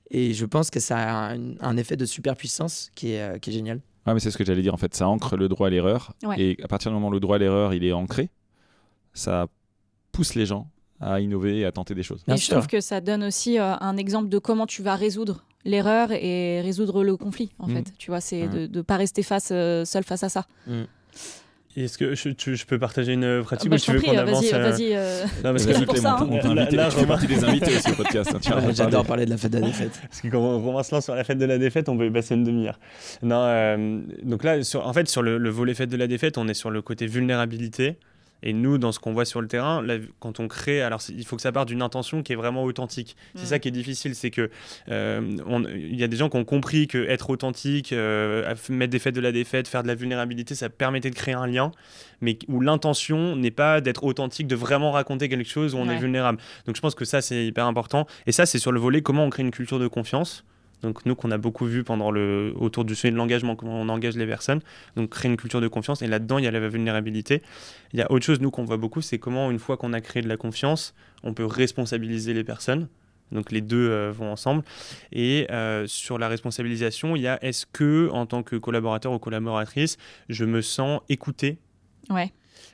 Et je pense que ça a un effet de superpuissance qui est génial. Ouais, mais c'est ce que j'allais dire en fait. Ça ancre le droit à l'erreur. Et à partir du moment où le droit à l'erreur il est ancré, ça pousse les gens à innover et à tenter des choses. Et je trouve que ça donne aussi un exemple de comment tu vas résoudre l'erreur et résoudre le conflit, en fait. Tu vois, c'est de ne pas rester seul face à ça. Est-ce que je peux partager une pratique ou tu veux qu'on avance Vas-y. Non, parce que pour ça. Tu fais partie des invités aussi au podcast. J'adore parler de la fête de la défaite. Parce que quand on se lance sur la fête de la défaite, on peut y passer une demi-heure. Non, donc là, sur le volet fête de la défaite, on est sur le côté vulnérabilité. Et nous, dans ce qu'on voit sur le terrain, là, quand on crée, alors il faut que ça parte d'une intention qui est vraiment authentique. C'est ça qui est difficile, c'est que il y a des gens qui ont compris que être authentique, mettre des fêtes de la défaite, faire de la vulnérabilité, ça permettait de créer un lien, mais où l'intention n'est pas d'être authentique, de vraiment raconter quelque chose où on est vulnérable. Donc je pense que ça, c'est hyper important. Et ça, c'est sur le volet comment on crée une culture de confiance. Donc nous, qu'on a beaucoup vu autour du sujet de l'engagement, comment on engage les personnes, donc créer une culture de confiance, et là-dedans il y a la vulnérabilité. Il y a autre chose, nous, qu'on voit beaucoup, c'est comment une fois qu'on a créé de la confiance, on peut responsabiliser les personnes. Donc les deux vont ensemble. Et sur la responsabilisation, il y a est-ce que, en tant que collaborateur ou collaboratrice, je me sens écouté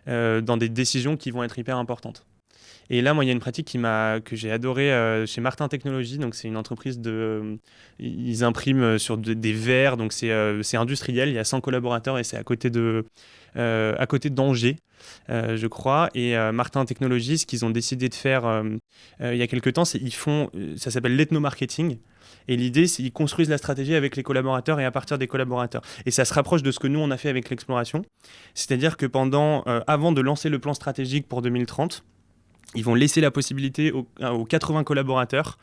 dans des décisions qui vont être hyper importantes. Et là, moi, il y a une pratique que j'ai adorée chez Martin Technologies. Donc, c'est une entreprise ils impriment sur des verres. Donc, c'est industriel. Il y a 100 collaborateurs et c'est à côté d'Angers, je crois. Et Martin Technologies, ce qu'ils ont décidé de faire il y a quelques temps, ça s'appelle l'ethnomarketing. Et l'idée, c'est qu'ils construisent la stratégie avec les collaborateurs et à partir des collaborateurs. Et ça se rapproche de ce que nous, on a fait avec l'exploration. C'est-à-dire que avant de lancer le plan stratégique pour 2030, ils vont laisser la possibilité aux 80 collaborateurs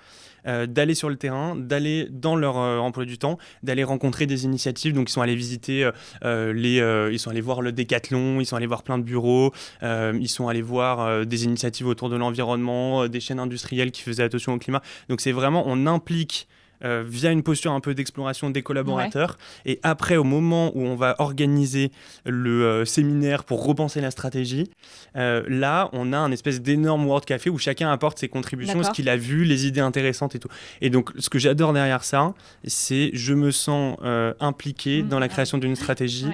d'aller sur le terrain, d'aller dans leur emploi du temps, d'aller rencontrer des initiatives. Donc, ils sont allés visiter, ils sont allés voir le Décathlon, ils sont allés voir plein de bureaux, ils sont allés voir des initiatives autour de l'environnement, des chaînes industrielles qui faisaient attention au climat. Donc, c'est vraiment, on implique via une posture un peu d'exploration des collaborateurs. Et après, au moment où on va organiser le séminaire pour repenser la stratégie, là, on a un espèce d'énorme World Café où chacun apporte ses contributions, ce qu'il a vu, les idées intéressantes et tout. Et donc, ce que j'adore derrière ça, c'est je me sens impliqué dans la création d'une stratégie.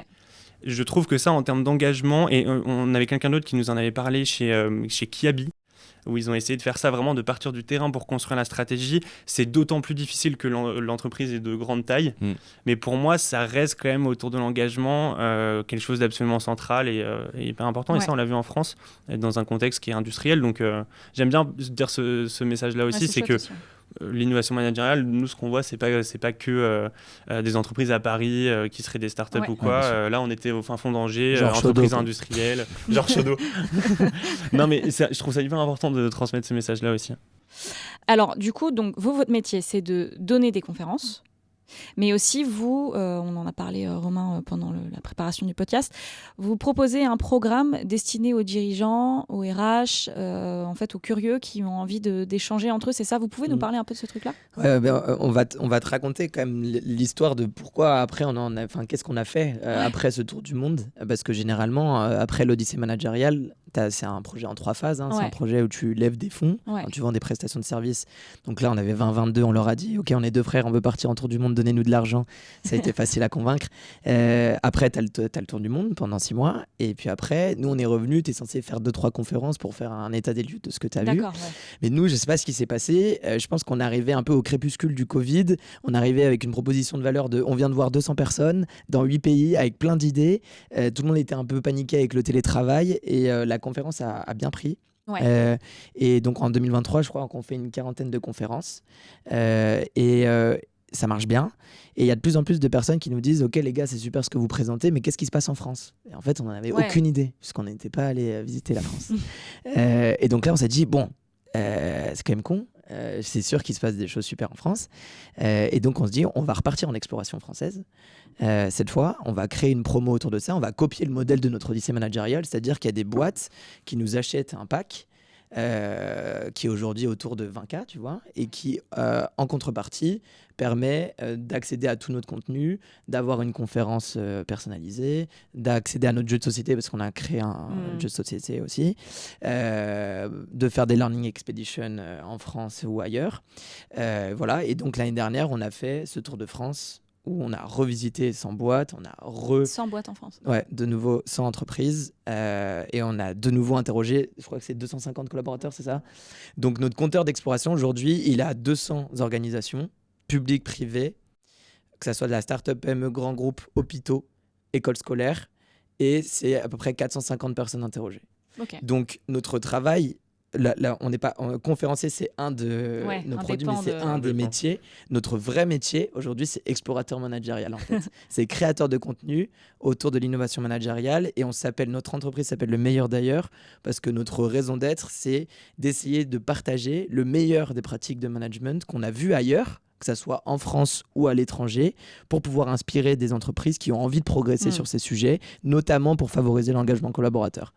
Je trouve que ça, en termes d'engagement, et on avait quelqu'un d'autre qui nous en avait parlé chez Kiabi, où ils ont essayé de faire ça vraiment, de partir du terrain pour construire la stratégie. C'est d'autant plus difficile que l'entreprise est de grande taille. Mais pour moi, ça reste quand même autour de l'engagement quelque chose d'absolument central et hyper important. Et ça, on l'a vu en France, dans un contexte qui est industriel. Donc, j'aime bien dire ce message-là aussi, c'est que l'innovation managériale, nous, ce qu'on voit, c'est pas que des entreprises à Paris qui seraient des startups ou quoi. Là, on était au fin fond d'Angers, entreprise industrielle, genre Chaudot. Non, mais je trouve ça hyper important de transmettre ce message-là aussi. Alors, du coup, donc, votre métier, c'est de donner des conférences. Mais aussi, vous, on en a parlé, Romain, pendant la préparation du podcast, vous proposez un programme destiné aux dirigeants, aux RH, en fait, aux curieux qui ont envie d'échanger entre eux. C'est ça? Vous pouvez nous parler un peu de ce truc-là? On va te raconter quand même l'histoire de pourquoi après, qu'est-ce qu'on a fait après ce tour du monde. Parce que généralement, après l'Odyssée managériale, c'est un projet en 3 phases. C'est un projet où tu lèves des fonds, tu vends des prestations de services. Donc là, on avait 20-22, on leur a dit « Ok, on est 2 frères, on veut partir en tour du monde, donnez-nous de l'argent. » Ça a été facile à convaincre. Après, tu as le tour du monde pendant 6 mois. Et puis après, nous, on est revenus. Tu es censé faire 2-3 conférences pour faire un état des lieux de ce que tu as vu. Mais nous, je ne sais pas ce qui s'est passé. Je pense qu'on est arrivé un peu au crépuscule du Covid. On est arrivé avec une proposition de valeur on vient de voir 200 personnes dans 8 pays avec plein d'idées. Tout le monde était un peu paniqué avec le télétravail. Et la conférence a bien pris. Ouais. Et donc en 2023, je crois qu'on fait une 40aine de conférences. Ça marche bien. Et il y a de plus en plus de personnes qui nous disent « Ok les gars, c'est super ce que vous présentez, mais qu'est-ce qui se passe en France ?» Et en fait, on n'en avait aucune idée, puisqu'on n'était pas allé visiter la France. Et donc là, on s'est dit « Bon, c'est quand même con. C'est sûr qu'il se passe des choses super en France. » Et donc on se dit « On va repartir en exploration française. Cette fois, on va créer une promo autour de ça. On va copier le modèle de notre Odyssée managériale, c'est-à-dire qu'il y a des boîtes qui nous achètent un pack qui est aujourd'hui autour de 20K, tu vois, et qui, en contrepartie, permet d'accéder à tout notre contenu, d'avoir une conférence personnalisée, d'accéder à notre jeu de société, parce qu'on a créé un jeu de société aussi, de faire des learning expeditions en France ou ailleurs. Voilà. Et donc, l'année dernière, on a fait ce Tour de France où on a revisité 100 boîtes, on a 100 boîtes en France. Ouais, de nouveau 100 entreprises et on a de nouveau interrogé, je crois que c'est 250 collaborateurs, c'est ça? Donc notre compteur d'exploration aujourd'hui, il a 200 organisations, publiques, privées, que ce soit de la start-up, PME, grands groupes, hôpitaux, écoles scolaires, et c'est à peu près 450 personnes interrogées. Okay. Donc notre travail... Là, on n'est pas conférencier, c'est un de nos produits, mais c'est un des métiers. Notre vrai métier aujourd'hui, c'est explorateur managérial en fait. C'est créateur de contenu autour de l'innovation managériale et notre entreprise s'appelle Le Meilleur d'ailleurs parce que notre raison d'être, c'est d'essayer de partager le meilleur des pratiques de management qu'on a vu ailleurs, que ce soit en France ou à l'étranger, pour pouvoir inspirer des entreprises qui ont envie de progresser sur ces sujets, notamment pour favoriser l'engagement collaborateur.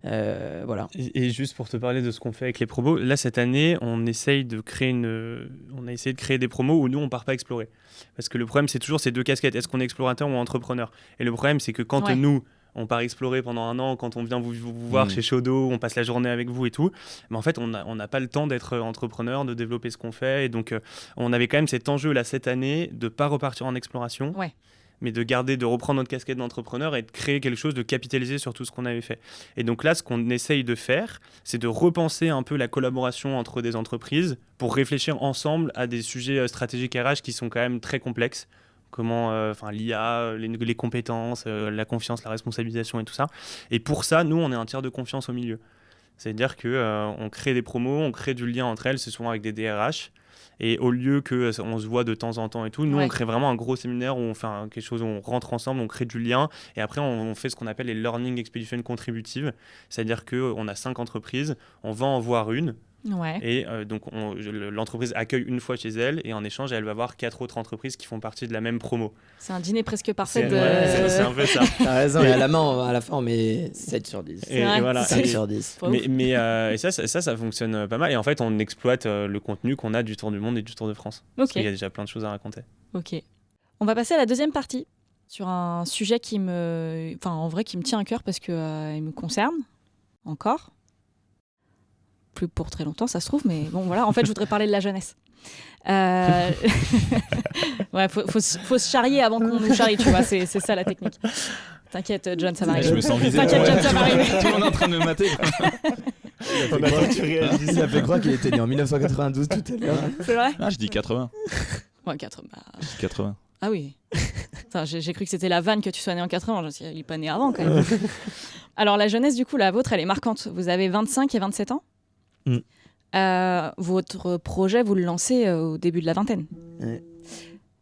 Voilà. Et juste pour te parler de ce qu'on fait avec les promos, là cette année, on a essayé de créer des promos où nous on part pas explorer. Parce que le problème c'est toujours ces deux casquettes, est-ce qu'on est explorateur ou entrepreneur? Et le problème c'est que quand nous on part explorer pendant un an, quand on vient vous voir chez Shodo, on passe la journée avec vous et tout, mais en fait on n'a pas le temps d'être entrepreneur, de développer ce qu'on fait, et donc on avait quand même cet enjeu là cette année de pas repartir en exploration. Mais de reprendre notre casquette d'entrepreneur et de créer quelque chose, de capitaliser sur tout ce qu'on avait fait. Et donc là, ce qu'on essaye de faire, c'est de repenser un peu la collaboration entre des entreprises pour réfléchir ensemble à des sujets stratégiques RH qui sont quand même très complexes. Comment l'IA, les compétences, la confiance, la responsabilisation et tout ça. Et pour ça, nous, on est un tiers de confiance au milieu. C'est-à-dire qu'on crée des promos, on crée du lien entre elles, c'est souvent avec des DRH. Et au lieu qu'on se voit de temps en temps et tout, nous, on crée vraiment un gros séminaire où on fait quelque chose, où on rentre ensemble, on crée du lien. Et après, on fait ce qu'on appelle les Learning Expeditions contributives. C'est-à-dire qu'on a 5 entreprises, on va en voir une. Et donc, l'entreprise accueille une fois chez elle et en échange, elle va voir 4 autres entreprises qui font partie de la même promo. C'est un dîner presque parfait. C'est un peu ça. T'as raison, et à la fin, on met 7 sur 10. Et voilà. 5 sur 10. Et ça fonctionne pas mal. Et en fait, on exploite le contenu qu'on a du Tour du Monde et du Tour de France. Parce qu'il y a déjà plein de choses à raconter. Ok. On va passer à la deuxième partie sur un sujet qui me tient à cœur parce qu'il me concerne encore. Plus pour très longtemps, ça se trouve, mais bon, voilà. En fait, je voudrais parler de la jeunesse. Faut se charrier avant qu'on nous charrie, tu vois, c'est ça la technique. T'inquiète, John, ça m'arrive. Je me sens visé. T'inquiète, John, ça m'arrive. Tout le monde est en train de me mater. Il a fait croire qu'il était né en 1992 tout à l'heure. C'est vrai? Ah, je dis 80. Ouais, 80. Je dis 80. Ah oui. Enfin, j'ai cru que c'était la vanne que tu sois né en 80. Je me suis dit, il est pas né avant, quand même. Alors, la jeunesse, du coup, la vôtre, elle est marquante. Vous avez 25 et 27 ans. Votre projet, vous le lancez au début de la vingtaine.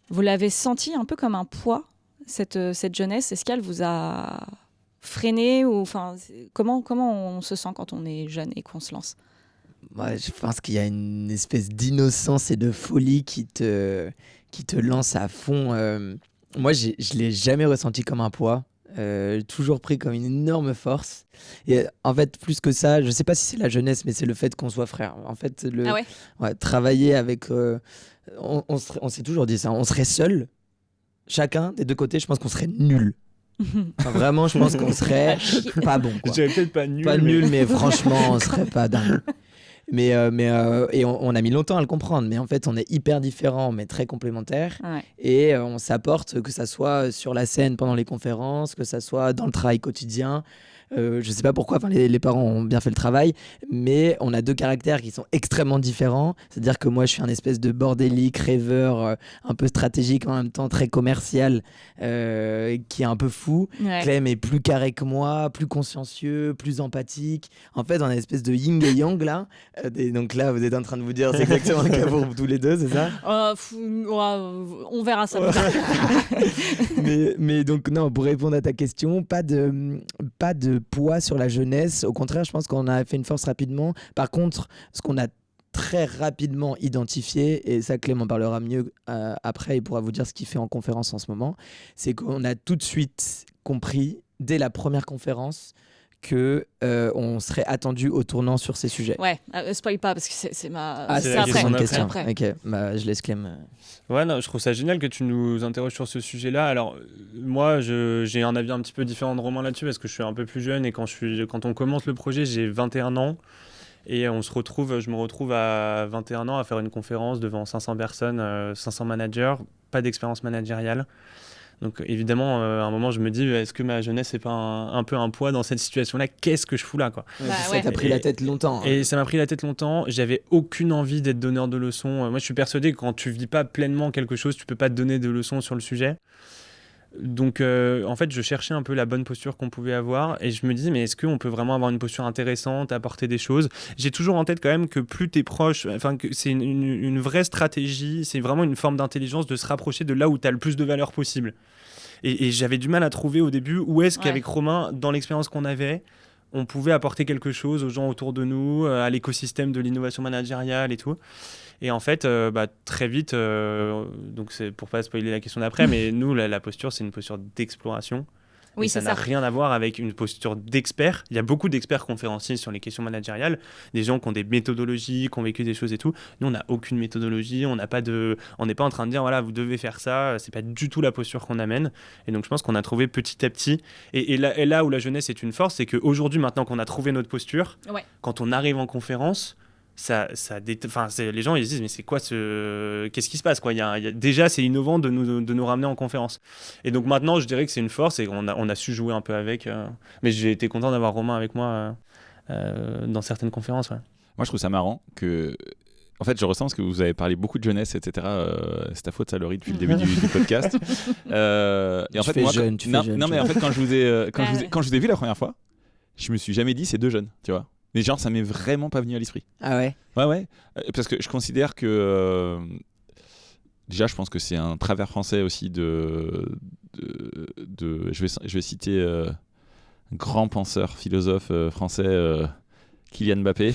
Vous l'avez senti un peu comme un poids, cette jeunesse? Est-ce qu'elle vous a freiné ou, comment on se sent quand on est jeune et qu'on se lance? Moi, je pense qu'il y a une espèce d'innocence et de folie qui te lance à fond. Moi, je ne l'ai jamais ressenti comme un poids. Toujours pris comme une énorme force. Et en fait, plus que ça, je sais pas si c'est la jeunesse, mais c'est le fait qu'on soit frères. En fait, travailler avec... on s'est toujours dit ça, on serait seuls, chacun des deux côtés, je pense qu'on serait nuls. Vraiment, je pense qu'on serait pas bon. Je dirais peut-être pas nul. Pas nul, mais franchement, on serait pas dingue. Et on a mis longtemps à le comprendre, mais en fait on est hyper différents mais très complémentaires. Et on s'apporte, que ça soit sur la scène pendant les conférences, que ça soit dans le travail quotidien. je sais pas pourquoi, les parents ont bien fait le travail, mais on a 2 caractères qui sont extrêmement différents. C'est-à-dire que moi, je suis un espèce de bordélique, rêveur, un peu stratégique, en même temps très commercial, qui est un peu fou. Ouais. Clem est plus carré que moi, plus consciencieux, plus empathique. En fait, on a une espèce de yin et yang là. Et donc là, vous êtes en train de vous dire, c'est exactement le cas pour tous les deux, c'est ça? On verra ça. mais donc non, pour répondre à ta question, pas de poids sur la jeunesse. Au contraire, je pense qu'on a fait une force rapidement. Par contre, ce qu'on a très rapidement identifié, et ça Clem en parlera mieux après, il pourra vous dire ce qu'il fait en conférence en ce moment, c'est qu'on a tout de suite compris, dès la première conférence, on serait attendu au tournant sur ces sujets. Ouais, spoil pas parce que c'est ma. C'est la après. question Après. Ok, je laisse Clem. Ouais, non, je trouve ça génial que tu nous interroges sur ce sujet-là. Alors, moi, j'ai un avis un petit peu différent de Romain là-dessus parce que je suis un peu plus jeune et quand on commence le projet, j'ai 21 ans et je me retrouve à 21 ans à faire une conférence devant 500 personnes, 500 managers, pas d'expérience managériale. Donc évidemment, à un moment, je me dis, est-ce que ma jeunesse n'est pas un peu un poids dans cette situation-là? Qu'est-ce que je fous là, quoi? Ça t'a pris la tête longtemps. Et ça m'a pris la tête longtemps. J'avais aucune envie d'être donneur de leçons. Moi, je suis persuadé que quand tu vis pas pleinement quelque chose, tu peux pas te donner de leçons sur le sujet. Donc, en fait, je cherchais un peu la bonne posture qu'on pouvait avoir et je me disais, mais est-ce qu'on peut vraiment avoir une posture intéressante, apporter des choses? J'ai toujours en tête quand même que plus t'es proche, enfin, que c'est une vraie stratégie, c'est vraiment une forme d'intelligence de se rapprocher de là où t'as le plus de valeur possible. Et j'avais du mal à trouver au début où est-ce qu'avec Romain, dans l'expérience qu'on avait, on pouvait apporter quelque chose aux gens autour de nous, à l'écosystème de l'innovation managériale et tout. Et en fait, très vite, donc c'est pour pas spoiler la question d'après, mais nous, la posture, c'est une posture d'exploration. Oui, et ça n'a rien à voir avec une posture d'expert. Il y a beaucoup d'experts conférenciers sur les questions managériales, des gens qui ont des méthodologies, qui ont vécu des choses et tout. Nous, on n'a aucune méthodologie, on n'est pas en train de dire, voilà, vous devez faire ça. C'est pas du tout la posture qu'on amène. Et donc, je pense qu'on a trouvé petit à petit. Et là où la jeunesse est une force, c'est qu'aujourd'hui, maintenant qu'on a trouvé notre posture, quand on arrive en conférence, les gens ils se disent mais c'est quoi qu'est-ce qui se passe quoi, déjà c'est innovant de nous ramener en conférence et donc maintenant je dirais que c'est une force et on a su jouer un peu avec mais j'ai été content d'avoir Romain avec moi dans certaines conférences. Moi je trouve ça marrant que en fait je ressens parce que vous avez parlé beaucoup de jeunesse etc. C'est ta faute Salory depuis le début du podcast et en fait moi mais en fait quand je vous ai vu la première fois je me suis jamais dit c'est 2 jeunes, tu vois. Mais genre, ça m'est vraiment pas venu à l'esprit. Ah ouais? Ouais. Parce que je considère que... déjà, je pense que c'est un travers français aussi je vais citer un grand penseur, philosophe français, Kylian Mbappé,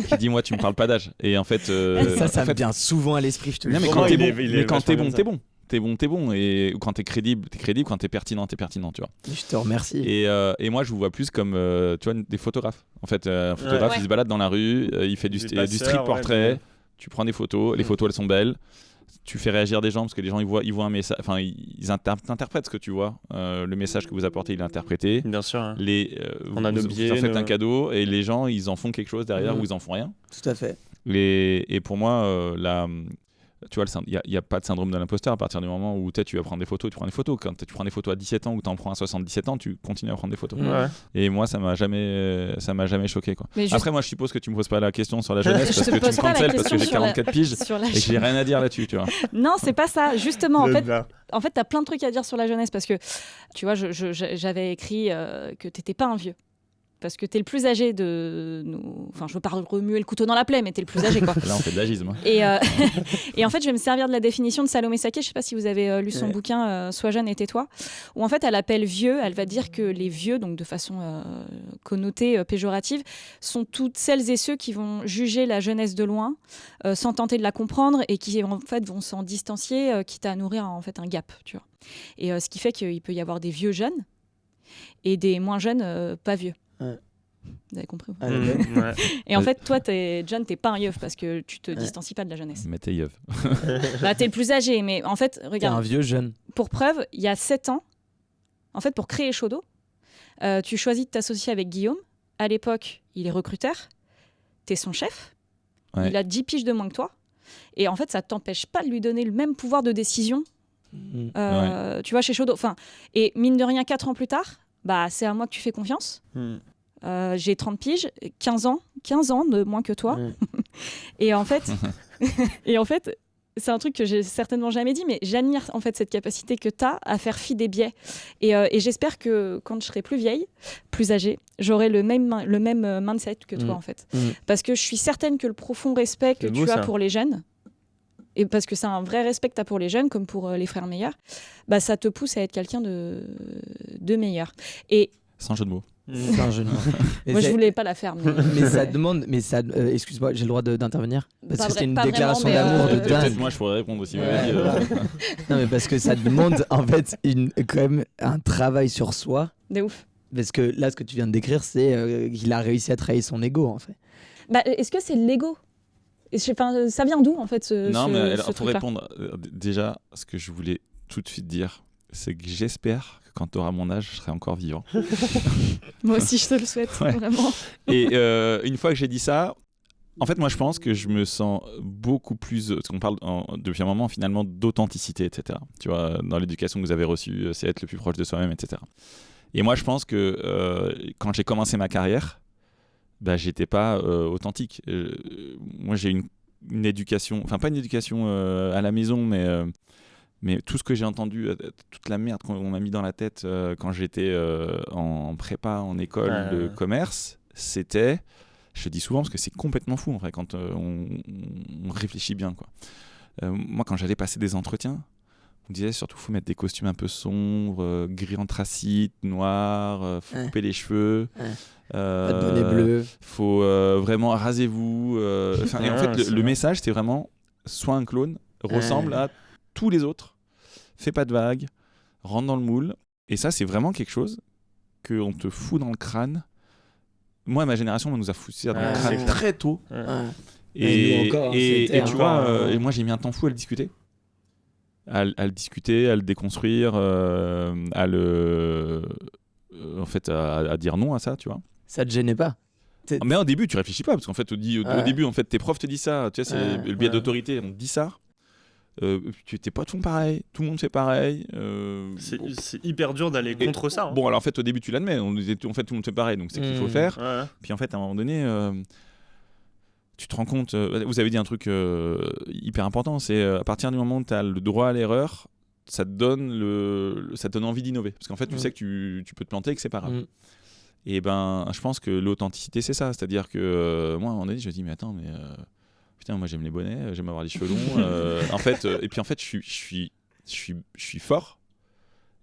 qui dit, moi, tu me parles pas d'âge. Et en fait... ça me vient souvent à l'esprit, je te le dis. Mais quand t'es bon, t'es bon. T'es bon, et quand t'es crédible, quand t'es pertinent, tu vois. Je te remercie. Et moi, je vous vois plus comme tu vois, des photographes. En fait, un photographe, il se balade dans la rue, il fait du street portrait, tu prends des photos, les photos, elles sont belles. Tu fais réagir des gens parce que les gens ils voient un message, enfin ils interprètent ce que tu vois, le message que vous apportez il est interprété. Bien sûr. Hein. On a nos billets, vous en faites un cadeau et les gens ils en font quelque chose derrière ou ils en font rien. Tout à fait. Et pour moi tu vois, il n'y a pas de syndrome de l'imposteur à partir du moment où tu vas prendre des photos, tu prends des photos. Quand tu prends des photos à 17 ans ou tu en prends à 77 ans, tu continues à prendre des photos. Ouais. Et moi, ça m'a jamais choqué. Quoi. Après, moi, je suppose que tu me poses pas la question sur la jeunesse parce que tu me cancelles parce que j'ai 44 piges et que j'ai rien à dire là-dessus. Tu vois. Non, c'est pas ça. Justement, en fait, tu as plein de trucs à dire sur la jeunesse parce que, tu vois, j'avais écrit que tu n'étais pas un vieux. Parce que t'es le plus âgé de nous. Enfin, je veux pas remuer le couteau dans la plaie, mais t'es le plus âgé, quoi. Là, on fait de l'agisme. Et en fait, je vais me servir de la définition de Salomé Saké. Je sais pas si vous avez lu son bouquin Sois jeune et tais-toi, où en fait, elle appelle vieux. Elle va dire que les vieux, donc de façon connotée, péjorative, sont toutes celles et ceux qui vont juger la jeunesse de loin, sans tenter de la comprendre, et qui en fait vont s'en distancier, quitte à nourrir en fait un gap, tu vois. Et ce qui fait qu'il peut y avoir des vieux jeunes et des moins jeunes pas vieux. Ouais. Vous avez compris? Et en fait, toi, John, t'es pas un yeuf parce que tu te distancies pas de la jeunesse. Mais t'es yeuf. T'es le plus âgé, mais en fait, regarde. T'es un vieux jeune. Pour preuve, il y a 7 ans, en fait, pour créer Shodo, tu choisis de t'associer avec Guillaume. À l'époque, il est recruteur. T'es son chef. Ouais. Il a 10 piges de moins que toi. Et en fait, ça t'empêche pas de lui donner le même pouvoir de décision. Tu vois, chez Shodo. Et mine de rien, 4 ans plus tard, bah, c'est à moi que tu fais confiance. J'ai 30 piges, 15 ans de moins que toi. Et en fait, c'est un truc que j'ai certainement jamais dit, mais j'admire en fait cette capacité que tu as à faire fi des biais. Et j'espère que quand je serai plus vieille, plus âgée, j'aurai le même mindset que toi en fait. Parce que je suis certaine que le profond respect que tu as pour les jeunes, et parce que c'est un vrai respect que tu as pour les jeunes, comme pour les frères meilleurs, bah, ça te pousse à être quelqu'un de meilleur. Et sans jeu de mots. C'est un jeu de mots. Moi, je voulais pas la faire. Mais ça demande. Excuse-moi, j'ai le droit d'intervenir parce que c'était une pas déclaration vraiment, d'amour de Peut-être dingue. moi je pourrais répondre aussi. Non, mais parce que ça demande en fait quand même un travail sur soi. De ouf. Parce que là, ce que tu viens de décrire, c'est qu'il a réussi à trahir son ego en fait. Bah, est-ce que c'est de l'ego ? Ça vient d'où en fait Non, mais alors, pour truc-là répondre, déjà, ce que je voulais tout de suite dire, c'est que j'espère que quand tu auras mon âge, je serai encore vivant. Moi aussi, je te le souhaite, vraiment. Et une fois que j'ai dit ça, en fait, moi, je pense que je me sens beaucoup plus... Parce qu'on parle depuis un moment, finalement, d'authenticité, etc. Tu vois, dans l'éducation que vous avez reçue, c'est être le plus proche de soi-même, etc. Et moi, je pense que quand j'ai commencé ma carrière, bah, j'étais pas authentique. Moi, j'ai une éducation... Enfin, pas une éducation à la maison, mais tout ce que j'ai entendu, toute la merde qu'on m'a mis dans la tête quand j'étais en prépa, en école de commerce, c'était, je dis souvent parce que c'est complètement fou en vrai quand on réfléchit bien, quoi. Moi, quand j'allais passer des entretiens, on me disait surtout faut mettre des costumes un peu sombres, gris anthracite, noir, faut couper les cheveux. Pas de bonnet bleu. Faut vraiment rasez-vous. Et en fait, le message, c'était vraiment sois un clone, ressemble à tous les autres. Fais pas de vagues, rentre dans le moule. Et ça, c'est vraiment quelque chose qu'on te fout dans le crâne. Moi, ma génération, on nous a foutu ça dans le crâne très tôt. Et tu vois, et moi, j'ai mis un temps fou à le discuter. À le discuter, à le déconstruire, à dire non à ça, tu vois. Ça te gênait pas? Mais au début, tu réfléchis pas, parce qu'en fait, au début, en fait, tes profs te disent ça. Tu sais, c'est le biais d'autorité, on te dit ça. Tes potes font pareil, tout le monde fait pareil. C'est hyper dur d'aller contre ça. Bon, alors en fait, au début, tu l'admets. En fait, tout le monde fait pareil, donc c'est qu'il faut faire. Puis en fait, à un moment donné, tu te rends compte. Vous avez dit un truc hyper important, c'est à partir du moment où tu as le droit à l'erreur, ça te donne envie d'innover. Parce qu'en fait, tu sais que tu peux te planter et que c'est pas grave. Et ben, je pense que l'authenticité, c'est ça. C'est-à-dire que moi, à un moment donné, je me dis, mais attends, mais. Putain, moi j'aime les bonnets, j'aime avoir les cheveux longs. En fait, et puis en fait, je suis fort.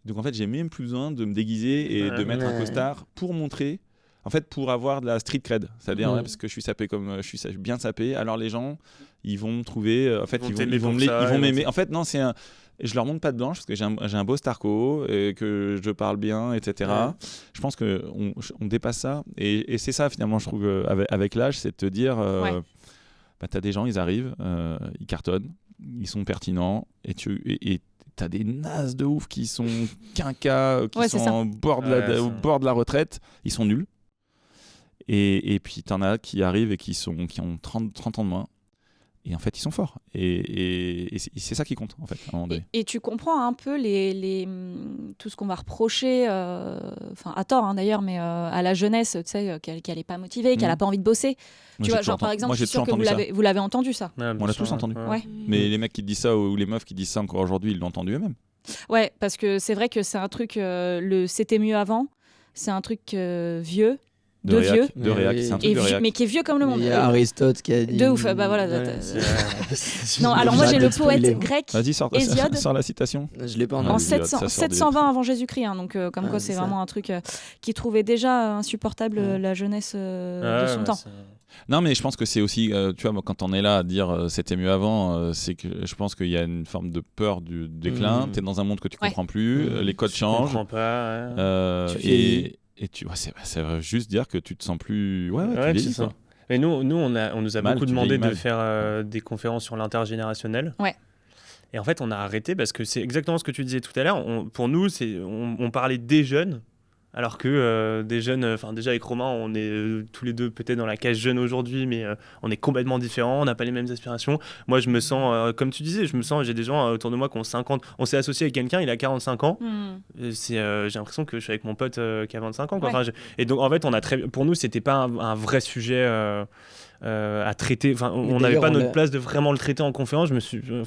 Donc en fait, j'ai même plus besoin de me déguiser et de mettre un costard pour montrer, en fait, pour avoir de la street cred. C'est-à-dire parce que je suis sapé comme je suis bien sapé. Alors les gens, ils vont me trouver. En fait, ils vont m'aimer. En fait, non, je leur montre pas de blanche parce que j'ai un beau starco et que je parle bien, etc. Je pense que on dépasse ça et c'est ça finalement, je trouve, avec l'âge, c'est de te dire. T'as des gens, ils arrivent, ils cartonnent, ils sont pertinents, et t'as des nazes de ouf qui sont quinquas, qui sont au bord de la retraite, ils sont nuls. Et puis t'en as qui arrivent et qui ont 30 ans de moins, et en fait ils sont forts. Et c'est ça qui compte, en fait, à un moment donné. Et tu comprends un peu tout ce qu'on va reprocher, à tort hein, d'ailleurs, mais à la jeunesse, tu sais, qu'elle n'est pas motivée, qu'elle n'a pas envie de bosser. Moi, tu vois, genre par exemple, moi, je suis sûre que vous l'avez entendu ça. On l'a tous entendu. Ouais. Mais les mecs qui te disent ça ou les meufs qui disent ça encore aujourd'hui, ils l'ont entendu eux-mêmes. Ouais, parce que c'est vrai que c'est un truc, c'était mieux avant, c'est un truc vieux. De vieux. De réac, c'est un truc de réac. Mais qui est vieux comme le monde. Il y a Aristote qui a dit. De ouf, bah voilà. Non, alors moi j'ai le poète grec Hésiode. Sors la citation. Je l'ai pas en 720 avant Jésus-Christ, hein, donc comme quoi c'est vraiment un truc qui trouvait déjà insupportable la jeunesse de son temps. Non, mais je pense que c'est aussi, tu vois, quand on est là à dire c'était mieux avant, c'est que je pense qu'il y a une forme de peur du déclin. T'es dans un monde que tu comprends plus, les codes changent. Tu comprends pas. Et tu vois, ça veut juste dire que tu te sens plus. Ouais, tu vieillis, quoi. Mais nous on nous a beaucoup demandé de faire des conférences sur l'intergénérationnel. Ouais. Et en fait, on a arrêté parce que c'est exactement ce que tu disais tout à l'heure. Pour nous, on parlait des jeunes Alors que des jeunes, enfin déjà avec Romain, on est tous les deux peut-être dans la case jeune aujourd'hui, mais on est complètement différents, on n'a pas les mêmes aspirations. Moi, je me sens, comme tu disais, j'ai des gens autour de moi qui ont 50. On s'est associé avec quelqu'un, il a 45 ans. J'ai l'impression que je suis avec mon pote qui a 25 ans. Quoi. Ouais. Enfin, et donc, en fait, pour nous, c'était pas un vrai sujet à traiter. Enfin, on n'avait pas notre place de vraiment le traiter en conférence.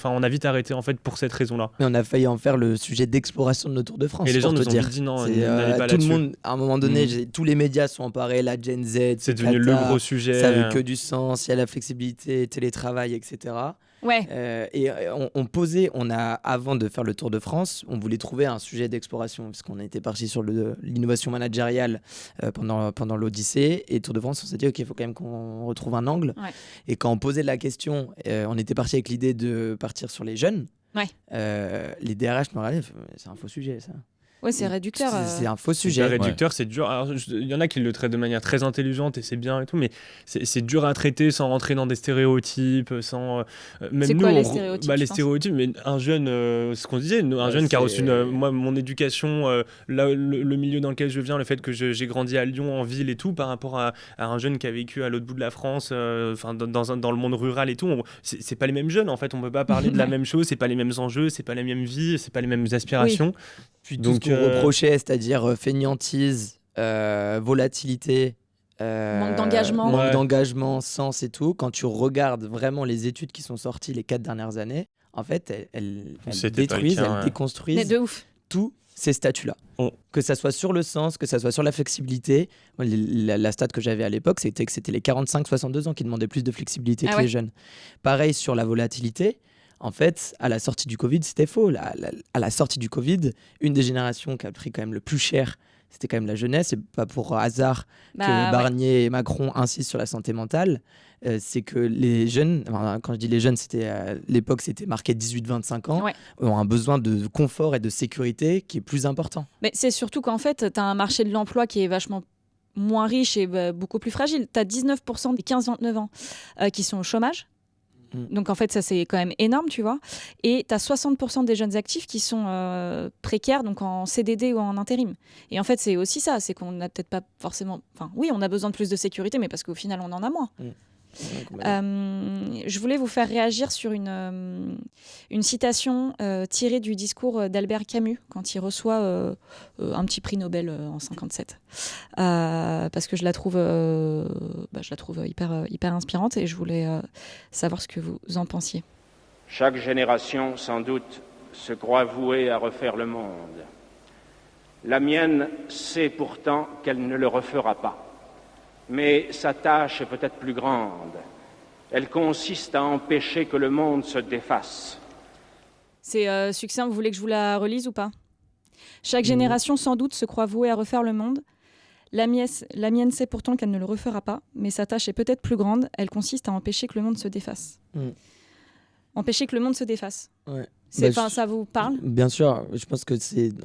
On a vite arrêté en fait pour cette raison-là. Mais on a failli en faire le sujet d'exploration de nos Tours de France. Et les gens nous ont dire. dit non, C'est, n'allez pas tout là-dessus. le monde, à un moment donné, tous les médias sont emparés, la Gen Z, C'est devenu le gros sujet. Ça veut que du sens, il y a la flexibilité, télétravail, etc. Ouais. On a, avant de faire le Tour de France, on voulait trouver un sujet d'exploration, parce qu'on était parti sur l'innovation managériale pendant l'Odyssée, et Tour de France, on s'est dit, OK, il faut quand même qu'on retrouve un angle. Ouais. Et quand on posait la question, on était parti avec l'idée de partir sur les jeunes. Ouais. Les DRH me regardaient, c'est un faux sujet, ça. Ouais, c'est réducteur. C'est un faux sujet. C'est réducteur, c'est dur. Alors, il y en a qui le traitent de manière très intelligente et c'est bien et tout, mais c'est dur à traiter sans rentrer dans des stéréotypes, sans. Même c'est nous, quoi les stéréotypes les stéréotypes, mais un jeune, ce qu'on disait, un jeune qui a reçu moi, mon éducation, le milieu dans lequel je viens, le fait que j'ai grandi à Lyon, en ville et tout, par rapport à un jeune qui a vécu à l'autre bout de la France, dans le monde rural et tout, c'est pas les mêmes jeunes en fait. On peut pas parler de la même chose, c'est pas les mêmes enjeux, c'est pas la même vie, c'est pas les mêmes aspirations. Oui. Puis tout ce qu'on reprochait, c'est-à-dire fainéantise, volatilité, manque d'engagement, sens et tout. Quand tu regardes vraiment les études qui sont sorties les 4 dernières années, en fait, elles détruisent, elles déconstruisent de ouf. tous ces statuts-là. Que ça soit sur le sens, que ça soit sur la flexibilité. Moi, la stat que j'avais à l'époque, c'était que c'était les 45-62 ans qui demandaient plus de flexibilité que les jeunes. Pareil sur la volatilité. En fait, à la sortie du Covid, c'était faux. À la sortie du Covid, une des générations qui a pris quand même le plus cher, c'était quand même la jeunesse. C'est pas pour hasard que Barnier et Macron insistent sur la santé mentale. C'est que les jeunes, quand je dis les jeunes, c'était à l'époque, c'était marqué 18-25 ans, ont un besoin de confort et de sécurité qui est plus important. Mais c'est surtout qu'en fait, tu as un marché de l'emploi qui est vachement moins riche et beaucoup plus fragile. Tu as 19% des 15-29 ans qui sont au chômage. Donc en fait, ça c'est quand même énorme, tu vois. Et tu as 60% des jeunes actifs qui sont précaires, donc en CDD ou en intérim. Et en fait, c'est aussi ça, c'est qu'on n'a peut-être pas forcément... Enfin, oui, on a besoin de plus de sécurité, mais parce qu'au final, on en a moins. Je voulais vous faire réagir sur une citation tirée du discours d'Albert Camus quand il reçoit un petit prix Nobel en 57, parce que je la trouve hyper inspirante et je voulais savoir ce que vous en pensiez. Chaque génération, sans doute, se croit vouée à refaire le monde. La mienne sait pourtant qu'elle ne le refera pas. Mais sa tâche est peut-être plus grande. Elle consiste à empêcher que le monde se défasse. C'est succinct, vous voulez que je vous la relise ou pas ? Chaque génération, sans doute, se croit vouée à refaire le monde. La mienne sait pourtant qu'elle ne le refera pas, mais sa tâche est peut-être plus grande. Elle consiste à empêcher que le monde se défasse. Empêcher que le monde se défasse. Ouais. Ça vous parle ? Bien sûr, je pense que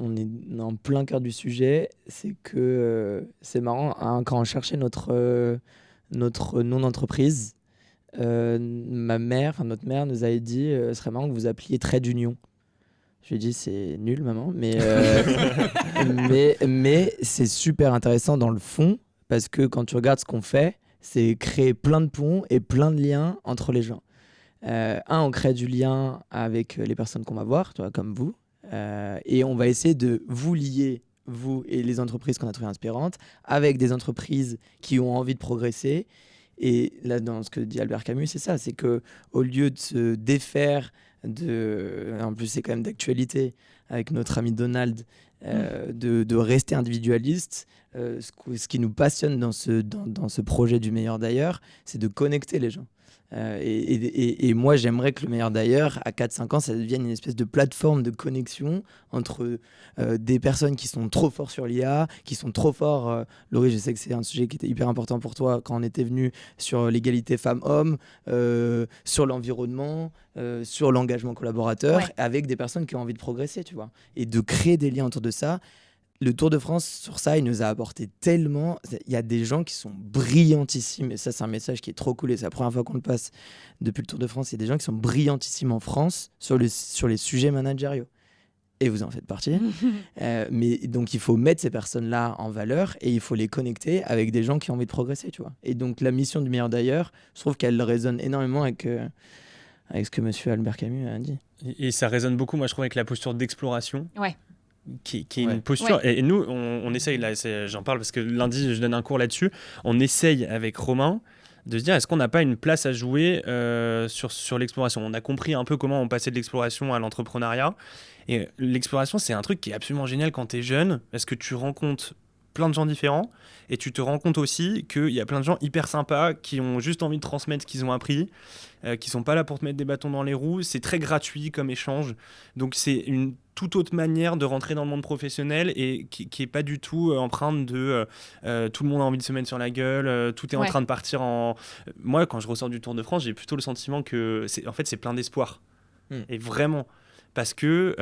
on est en plein cœur du sujet. C'est que c'est marrant, hein, quand on cherchait notre nom d'entreprise, notre mère nous avait dit ce serait marrant que vous appeliez Trait d'Union. Je lui ai dit c'est nul maman, mais c'est super intéressant dans le fond parce que quand tu regardes ce qu'on fait, c'est créer plein de ponts et plein de liens entre les gens. On crée du lien avec les personnes qu'on va voir, toi, comme vous, et on va essayer de vous lier, vous et les entreprises qu'on a trouvées inspirantes, avec des entreprises qui ont envie de progresser. Et là, dans ce que dit Albert Camus, c'est ça, c'est qu'au lieu de se défaire en plus c'est quand même d'actualité avec notre ami Donald, de rester individualiste, ce qui nous passionne dans ce projet du meilleur d'ailleurs, c'est de connecter les gens. Et moi, j'aimerais que le meilleur d'ailleurs, à 4-5 ans, ça devienne une espèce de plateforme de connexion entre des personnes qui sont trop forts sur l'IA, qui sont trop forts. Laurie, je sais que c'est un sujet qui était hyper important pour toi quand on était venu sur l'égalité femmes-hommes, sur l'environnement, sur l'engagement collaborateur, avec des personnes qui ont envie de progresser, tu vois. Et de créer des liens autour de ça. Le Tour de France, sur ça, il nous a apporté tellement... Il y a des gens qui sont brillantissimes, et ça, c'est un message qui est trop cool, et c'est la première fois qu'on le passe depuis le Tour de France. Il y a des gens qui sont brillantissimes en France sur les sujets managériaux. et vous en faites partie. Mais donc, il faut mettre ces personnes-là en valeur et il faut les connecter avec des gens qui ont envie de progresser, tu vois. Et donc, la mission du meilleur d'ailleurs, je trouve qu'elle résonne énormément avec ce que monsieur Albert Camus a dit. Et ça résonne beaucoup, moi, je trouve, avec la posture d'exploration. Ouais. Qui est une posture, et nous on essaye, là j'en parle parce que lundi je donne un cours là-dessus, on essaye avec Romain de se dire est-ce qu'on n'a pas une place à jouer sur l'exploration. On a compris un peu comment on passait de l'exploration à l'entrepreneuriat, et l'exploration c'est un truc qui est absolument génial quand tu es jeune, parce que tu rencontres plein de gens différents, et tu te rends compte aussi qu'il y a plein de gens hyper sympas qui ont juste envie de transmettre ce qu'ils ont appris, qui sont pas là pour te mettre des bâtons dans les roues. C'est très gratuit comme échange, donc c'est une toute autre manière de rentrer dans le monde professionnel, et qui est pas du tout empreinte de tout le monde a envie de se mettre sur la gueule, tout est en train de partir en... Moi, quand je ressors du Tour de France, j'ai plutôt le sentiment que c'est plein d'espoir. Et vraiment, parce que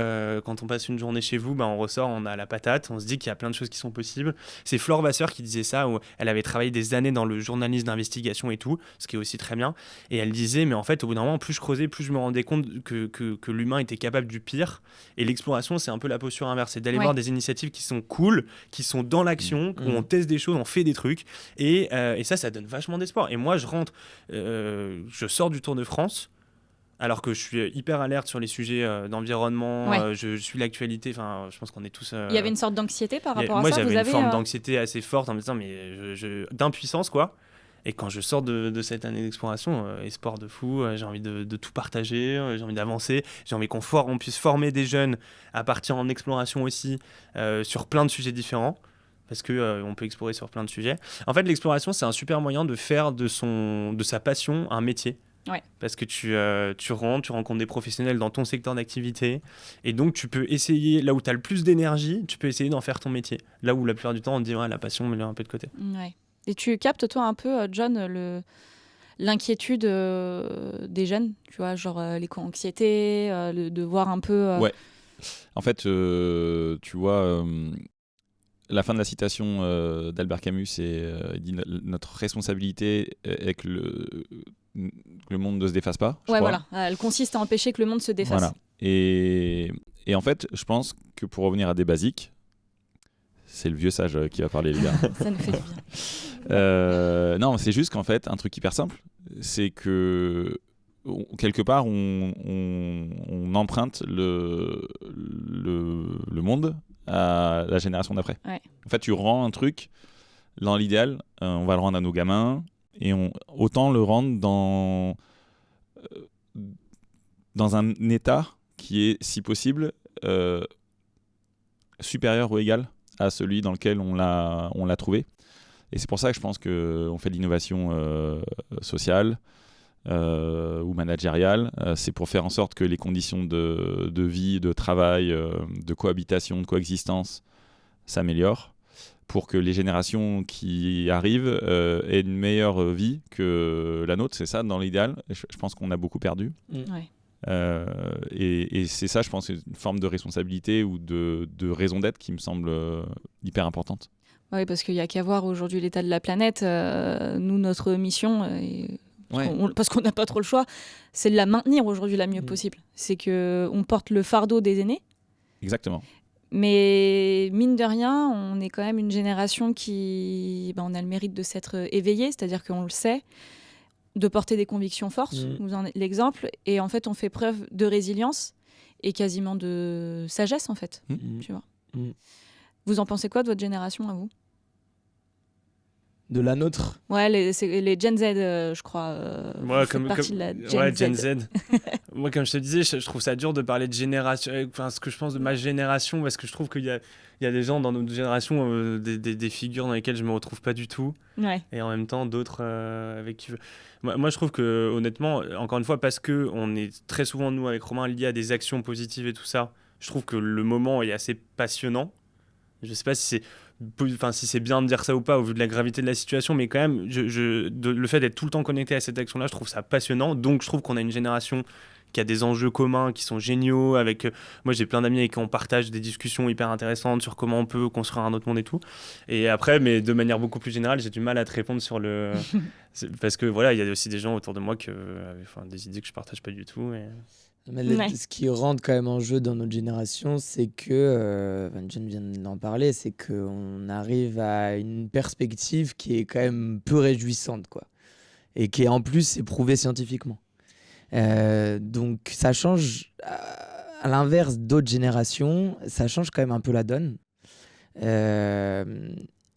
quand on passe une journée chez vous, on ressort, on a la patate, on se dit qu'il y a plein de choses qui sont possibles. C'est Flore Vasseur qui disait ça, où elle avait travaillé des années dans le journalisme d'investigation et tout, ce qui est aussi très bien. Et elle disait, mais en fait, au bout d'un moment, plus je creusais, plus je me rendais compte que l'humain était capable du pire. Et l'exploration, c'est un peu la posture inverse, c'est d'aller voir des initiatives qui sont cool, qui sont dans l'action, où on teste des choses, on fait des trucs. Et ça donne vachement d'espoir. Et moi, je sors du Tour de France, alors que je suis hyper alerte sur les sujets d'environnement, je suis l'actualité, je pense qu'on est tous... Il y avait une sorte d'anxiété par rapport à moi, ça. Moi, j'avais une forme d'anxiété assez forte en me disant, mais d'impuissance, quoi. Et quand je sors de cette année d'exploration, espoir de fou, j'ai envie de tout partager, j'ai envie d'avancer, j'ai envie qu'on puisse former des jeunes à partir en exploration aussi, sur plein de sujets différents. Parce qu'on peut explorer sur plein de sujets. En fait, l'exploration, c'est un super moyen de faire de sa passion un métier. Ouais. Parce que tu rencontres des professionnels dans ton secteur d'activité, et donc tu peux essayer, là où tu as le plus d'énergie, tu peux essayer d'en faire ton métier. Là où la plupart du temps on te dit la passion, mets-le un peu de côté. Ouais. Et tu captes toi un peu, John, l'inquiétude des jeunes, tu vois, genre l'éco-anxiété, de voir un peu... Ouais. En fait, tu vois... la fin de la citation d'Albert Camus, il dit notre responsabilité est que le monde ne se défasse pas. Voilà. Elle consiste à empêcher que le monde se défasse. Voilà. Et en fait, je pense que pour revenir à des basiques, c'est le vieux sage qui va parler, les gars. Ça nous fait du bien. Non, c'est juste qu'en fait, un truc hyper simple, c'est que quelque part, on emprunte le monde à la génération d'après. Ouais. En fait, tu rends un truc, dans l'idéal, on va le rendre à nos gamins, et autant le rendre dans un état qui est, si possible, supérieur ou égal à celui dans lequel on l'a trouvé. Et c'est pour ça que je pense qu'on fait de l'innovation sociale ou managériale. C'est pour faire en sorte que les conditions de vie, de travail, de cohabitation, de coexistence s'améliorent, pour que les générations qui arrivent aient une meilleure vie que la nôtre. C'est ça, dans l'idéal. Je pense qu'on a beaucoup perdu. Ouais. Et c'est ça, je pense, c'est une forme de responsabilité ou de raison d'être qui me semble hyper importante. Oui, parce qu'il n'y a qu'à voir aujourd'hui l'état de la planète. Nous, notre mission, parce qu'on n'a pas trop le choix, c'est de la maintenir aujourd'hui la mieux possible. C'est qu'on porte le fardeau des aînés. Exactement. Mais mine de rien, on est quand même une génération qui on a le mérite de s'être éveillé, c'est-à-dire qu'on le sait, de porter des convictions fortes, vous en êtes l'exemple, et en fait on fait preuve de résilience et quasiment de sagesse en fait. Tu vois. Vous en pensez quoi de votre génération à vous ? De la nôtre ? Ouais, les Gen Z, je crois. Moi, partie de la Gen Z. Moi, comme je te disais, je trouve ça dur de parler de génération. Enfin, ce que je pense de ma génération, parce que je trouve qu'il y a des gens dans notre génération, des figures dans lesquelles je me retrouve pas du tout. Ouais. Et en même temps, d'autres avec qui. Moi, je trouve que, honnêtement, encore une fois, parce que on est très souvent, nous, avec Romain, liés à des actions positives et tout ça, je trouve que le moment est assez passionnant. Je sais pas si c'est bien de dire ça ou pas au vu de la gravité de la situation, mais quand même, le fait d'être tout le temps connecté à cette action-là, je trouve ça passionnant. Donc, je trouve qu'on a une génération qui a des enjeux communs qui sont géniaux. Moi, j'ai plein d'amis avec qui on partage des discussions hyper intéressantes sur comment on peut construire un autre monde et tout. Et après, mais de manière beaucoup plus générale, j'ai du mal à te répondre sur le... parce que voilà, il y a aussi des gens autour de moi qui ont des idées que je partage pas du tout. Mais ce qui rentre quand même en jeu dans notre génération, c'est que, John vient d'en parler, c'est qu'on arrive à une perspective qui est quand même peu réjouissante, quoi. Et qui est en plus éprouvée scientifiquement. Donc ça change, à l'inverse d'autres générations, ça change quand même un peu la donne.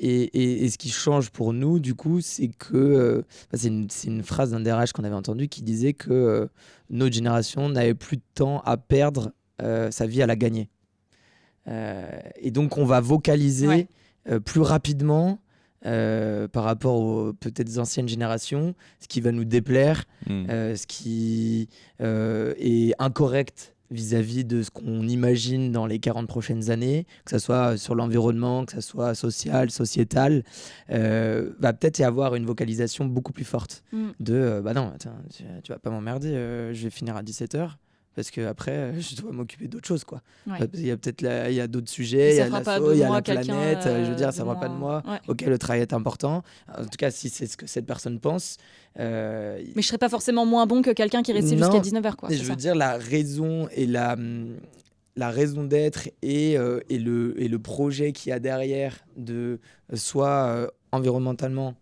Et ce qui change pour nous, du coup, c'est que... c'est une phrase d'un DRH qu'on avait entendu qui disait que notre génération n'avait plus de temps à perdre sa vie à la gagner. Et donc, on va vocaliser plus rapidement par rapport aux peut-être anciennes générations, ce qui va nous déplaire, ce qui est incorrect vis-à-vis de ce qu'on imagine dans les 40 prochaines années, que ce soit sur l'environnement, que ce soit social, sociétal, va peut-être y avoir une vocalisation beaucoup plus forte de bah non, attends, tu vas pas m'emmerder, je vais finir à 17h. Parce qu'après, je dois m'occuper d'autres choses, quoi. Il y a peut-être il y a d'autres sujets, il y a l'assaut, il y a la planète. Je veux dire, ça ne fera pas de moi. Ouais. Ok, le travail est important. En tout cas, si c'est ce que cette personne pense. Mais je ne serais pas forcément moins bon que quelqu'un qui est resté jusqu'à 19h, quoi. Je veux dire, la raison et la raison d'être et le projet qu'il y a derrière de soit environnementalement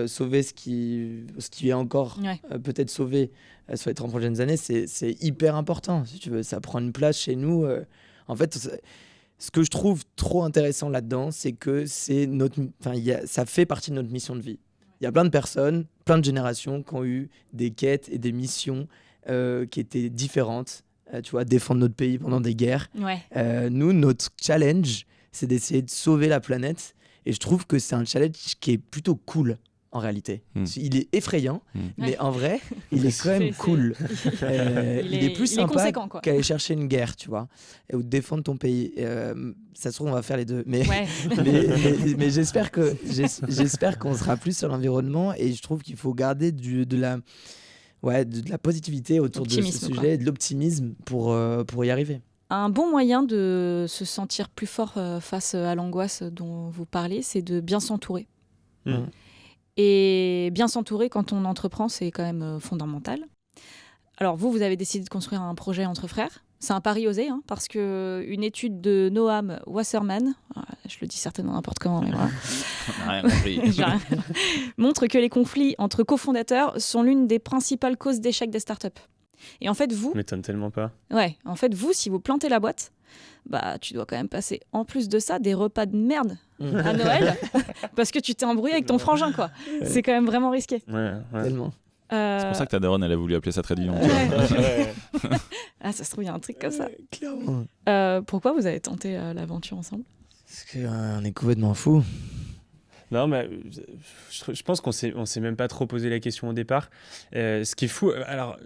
sauver ce qui est encore peut-être sauvé sur les 30 prochaines années, c'est hyper important, si tu veux. Ça prend une place chez nous. En fait, ce que je trouve trop intéressant là-dedans, c'est que ça fait partie de notre mission de vie. Il y a plein de personnes, plein de générations qui ont eu des quêtes et des missions qui étaient différentes. Tu vois, défendre notre pays pendant des guerres. Nous, notre challenge, c'est d'essayer de sauver la planète. Et je trouve que c'est un challenge qui est plutôt cool, en réalité. Il est effrayant, mais en vrai, il est quand même cool. Il est plus sympa qu'aller chercher une guerre, tu vois, ou défendre ton pays. Ça se trouve, on va faire les deux. Mais j'espère qu'on sera plus sur l'environnement. Et je trouve qu'il faut garder de la positivité autour de ce sujet, de l'optimisme pour y arriver. Un bon moyen de se sentir plus fort face à l'angoisse dont vous parlez, c'est de bien s'entourer. Et bien s'entourer quand on entreprend, c'est quand même fondamental. Alors vous avez décidé de construire un projet entre frères. C'est un pari osé, hein, parce qu'une étude de Noam Wasserman, je le dis certainement n'importe comment, mais voilà, on n'a rien compris. montre que les conflits entre cofondateurs sont l'une des principales causes d'échec des startups. Et en fait, vous... m'étonne tellement pas. Ouais, en fait, vous, si vous plantez la boîte, bah, tu dois quand même passer, en plus de ça, des repas de merde à Noël, parce que tu t'es embrouillé avec ton frangin, quoi. Ouais. C'est quand même vraiment risqué. Ouais. Tellement. C'est pour ça que ta daronne, elle a voulu appeler ça Trait d'Union. Ah, ça se trouve, il y a un truc comme ça. Clairement. Pourquoi vous avez tenté l'aventure ensemble ? Parce qu'on est complètement fous. Non, mais je pense qu'on s'est même pas trop posé la question au départ. Ce qui est fou, alors,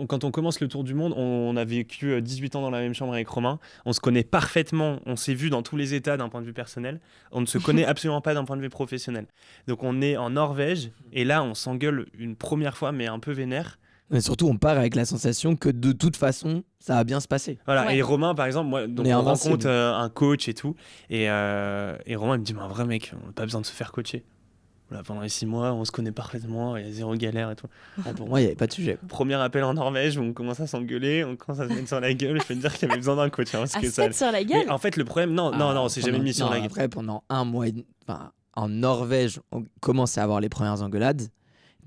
quand on commence le tour du monde, on a vécu 18 ans dans la même chambre avec Romain. On se connaît parfaitement, on s'est vu dans tous les états d'un point de vue personnel. On ne se connaît absolument pas d'un point de vue professionnel. Donc on est en Norvège, et là on s'engueule une première fois, mais un peu vénère. Mais surtout, on part avec la sensation que de toute façon, ça va bien se passer. Voilà. Ouais. Et Romain, par exemple, moi, donc on rencontre un coach et tout. Et Romain, il me dit, mais un vrai mec, on n'a pas besoin de se faire coacher. Voilà, pendant les 6 mois, on se connaît parfaitement, il y a zéro galère et tout. Pour moi, il n'y avait pas de sujet. Premier appel en Norvège, où on commence à s'engueuler, on commence à se mettre sur la gueule. Je peux te dire qu'il y avait besoin d'un coach. Hein, se mettre sur la gueule. Mais en fait, le problème, non, on s'est jamais mis sur la gueule. Après, pendant un mois, en Norvège, on commence à avoir les premières engueulades.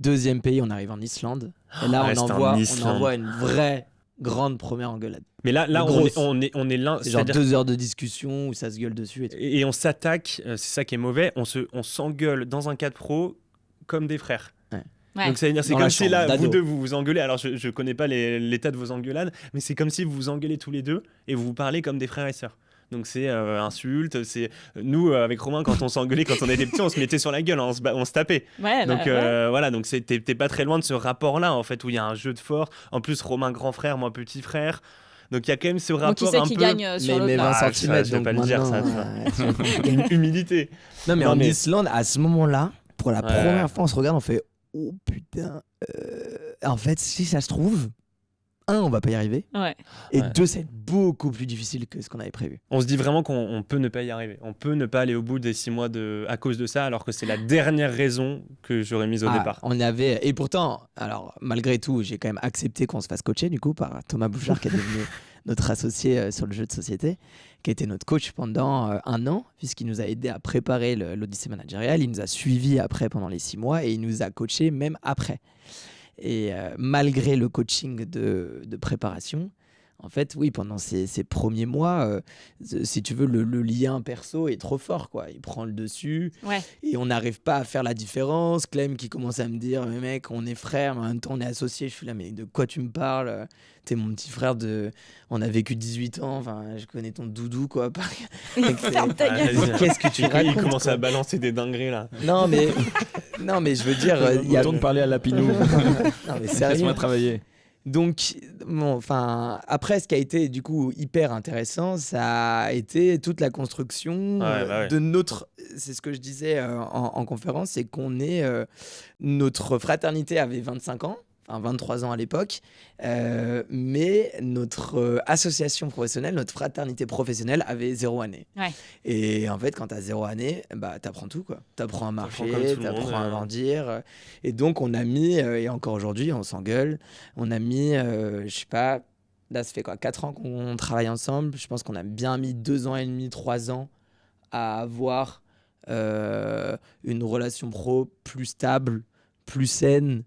Deuxième pays, on arrive en Islande. Et là, on envoie une vraie grande première engueulade. Mais là on est l'un. C'est genre 2 heures de discussion où ça se gueule dessus. Et on s'attaque, c'est ça qui est mauvais, on s'engueule dans un cadre pro comme des frères. Ouais. Donc ça veut dire, c'est comme si là, vous deux, vous vous engueulez. Alors je connais pas l'état de vos engueulades, mais c'est comme si vous vous engueulez tous les deux et vous vous parlez comme des frères et sœurs. Donc c'est insultes, c'est nous avec Romain quand on s'engueulait quand on était petits, on se mettait sur la gueule, hein, on se tapait. Ouais, donc voilà, donc t'es pas très loin de ce rapport-là en fait où il y a un jeu de force. En plus Romain grand frère, moi petit frère. Donc il y a quand même ce rapport qui un peu. Gagne sur mais 20 cm, je vais pas le dire ça. Une humilité. Non mais en Islande, à ce moment-là, pour la première fois, on se regarde, on fait oh putain. En fait, si ça se trouve, on va pas y arriver. Ouais. Et Ouais. 2, ça va être beaucoup plus difficile que ce qu'on avait prévu. On se dit vraiment qu'on peut ne pas y arriver. On peut ne pas aller au bout des 6 mois à cause de ça, alors que c'est la dernière raison que j'aurais mise au départ. On avait, et pourtant, alors malgré tout, j'ai quand même accepté qu'on se fasse coacher du coup par Thomas Bouchard qui est devenu notre associé sur le jeu de société, qui a été notre coach pendant 1 an, puisqu'il nous a aidé à préparer l'Odyssée managériale. Il nous a suivis après pendant les 6 mois et il nous a coachés même après. Et malgré le coaching de préparation, en fait, oui, pendant ces premiers mois, si tu veux, le lien perso est trop fort, quoi. Il prend le dessus Ouais. et on n'arrive pas à faire la différence. Clem qui commence à me dire, mais mec, on est frères, mais en même temps, on est associés. Je suis là, mais de quoi tu me parles? T'es mon petit frère on a vécu 18 ans, enfin, je connais ton doudou, quoi. Ferme ta gueule. Vas-y. Qu'est-ce que tu Il racontes, commence quoi. à balancer des dingueries là. Non, mais je veux dire, il y a... Autant de parler à Lapinou. Non, mais sérieux. Laisse-moi travailler. Donc, bon, après, ce qui a été du coup hyper intéressant, ça a été toute la construction Ouais. de notre. C'est ce que je disais en conférence, c'est qu'on est. Notre fraternité avait 25 ans, enfin 23 ans à l'époque, mais notre association professionnelle, notre fraternité professionnelle avait 0 année. Ouais. Et en fait, quand tu as 0 année, bah, tu apprends tout, quoi. Tu apprends à marcher, comme tout le tu monde, apprends à grandir. Et donc, on a mis, et encore aujourd'hui, on s'engueule, on a mis, je sais pas, là, ça fait quoi, 4 ans qu'on travaille ensemble. Je pense qu'on a bien mis 2 ans et demi, 3 ans à avoir une relation pro plus stable, plus saine,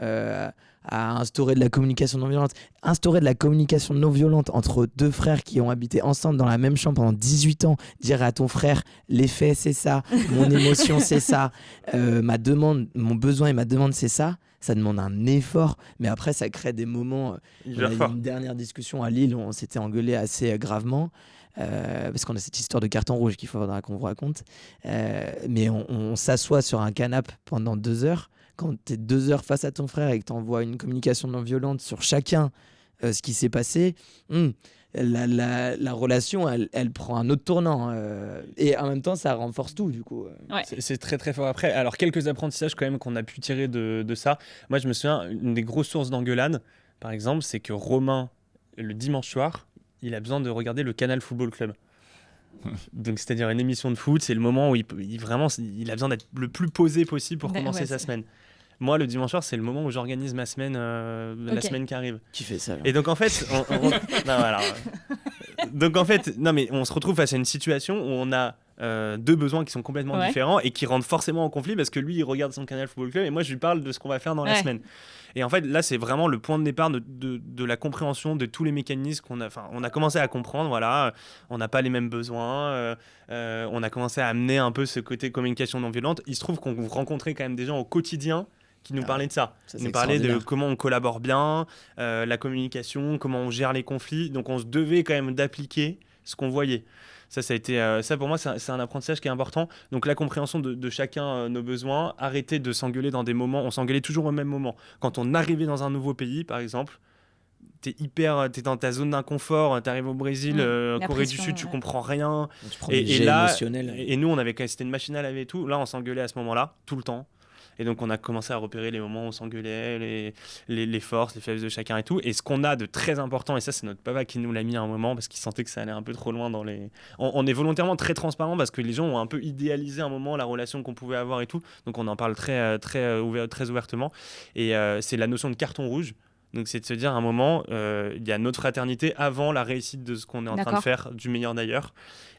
à instaurer de la communication non violente. Instaurer de la communication non violente entre 2 frères qui ont habité ensemble dans la même chambre pendant 18 ans, dire à ton frère, les faits c'est ça, mon émotion c'est ça, ma demande, mon besoin et ma demande c'est ça demande un effort, mais après ça crée des moments. On a eu une dernière discussion à Lille où on s'était engueulé assez gravement. Parce qu'on a cette histoire de carton rouge qu'il faudra qu'on vous raconte, mais on s'assoit sur un canapé pendant 2 heures. Quand tu es 2 heures face à ton frère et que tu envoies une communication non violente sur chacun, ce qui s'est passé, la relation elle prend un autre tournant, et en même temps ça renforce tout du coup. Ouais. C'est très très fort après. Alors quelques apprentissages quand même qu'on a pu tirer de ça. Moi je me souviens, une des grosses sources d'engueulade par exemple, c'est que Romain le dimanche soir il a besoin de regarder le Canal Football Club. Donc c'est-à-dire une émission de foot, c'est le moment où il a besoin d'être le plus posé possible pour commencer sa semaine. Moi, le dimanche soir, c'est le moment où j'organise ma semaine, la semaine qui arrive. Qui fait ça là? Et donc en fait, mais on se retrouve face à une situation où on a 2 besoins qui sont complètement différents et qui rentrent forcément en conflit parce que lui, il regarde son Canal Football Club et moi, je lui parle de ce qu'on va faire dans la semaine. Et en fait, là, c'est vraiment le point de départ de la compréhension de tous les mécanismes qu'on a. Enfin, on a commencé à comprendre, voilà, on n'a pas les mêmes besoins, on a commencé à amener un peu ce côté communication non violente. Il se trouve qu'on rencontrait quand même des gens au quotidien qui nous parlaient de ça. Ils nous parlaient de comment on collabore bien, la communication, comment on gère les conflits. Donc, on se devait quand même d'appliquer ce qu'on voyait. Ça a été, ça pour moi, c'est un apprentissage qui est important. Donc la compréhension de chacun nos besoins, arrêter de s'engueuler dans des moments. On s'engueulait toujours au même moment. Quand on arrivait dans un nouveau pays, par exemple, t'es dans ta zone d'inconfort. T'arrives au Brésil, Corée du Sud, tu comprends rien. Et là, et nous, c'était une machine à laver et tout. Là, on s'engueulait à ce moment-là, tout le temps. Et donc, on a commencé à repérer les moments où on s'engueulait, les forces, les faiblesses de chacun et tout. Et ce qu'on a de très important, et ça, c'est notre papa qui nous l'a mis à un moment parce qu'il sentait que ça allait un peu trop loin dans les... On est volontairement très transparent parce que les gens ont un peu idéalisé un moment la relation qu'on pouvait avoir et tout. Donc, on en parle très ouvertement. Et c'est la notion de carton rouge. Donc, c'est de se dire à un moment, il y a notre fraternité avant la réussite de ce qu'on est en train de faire, du meilleur d'ailleurs.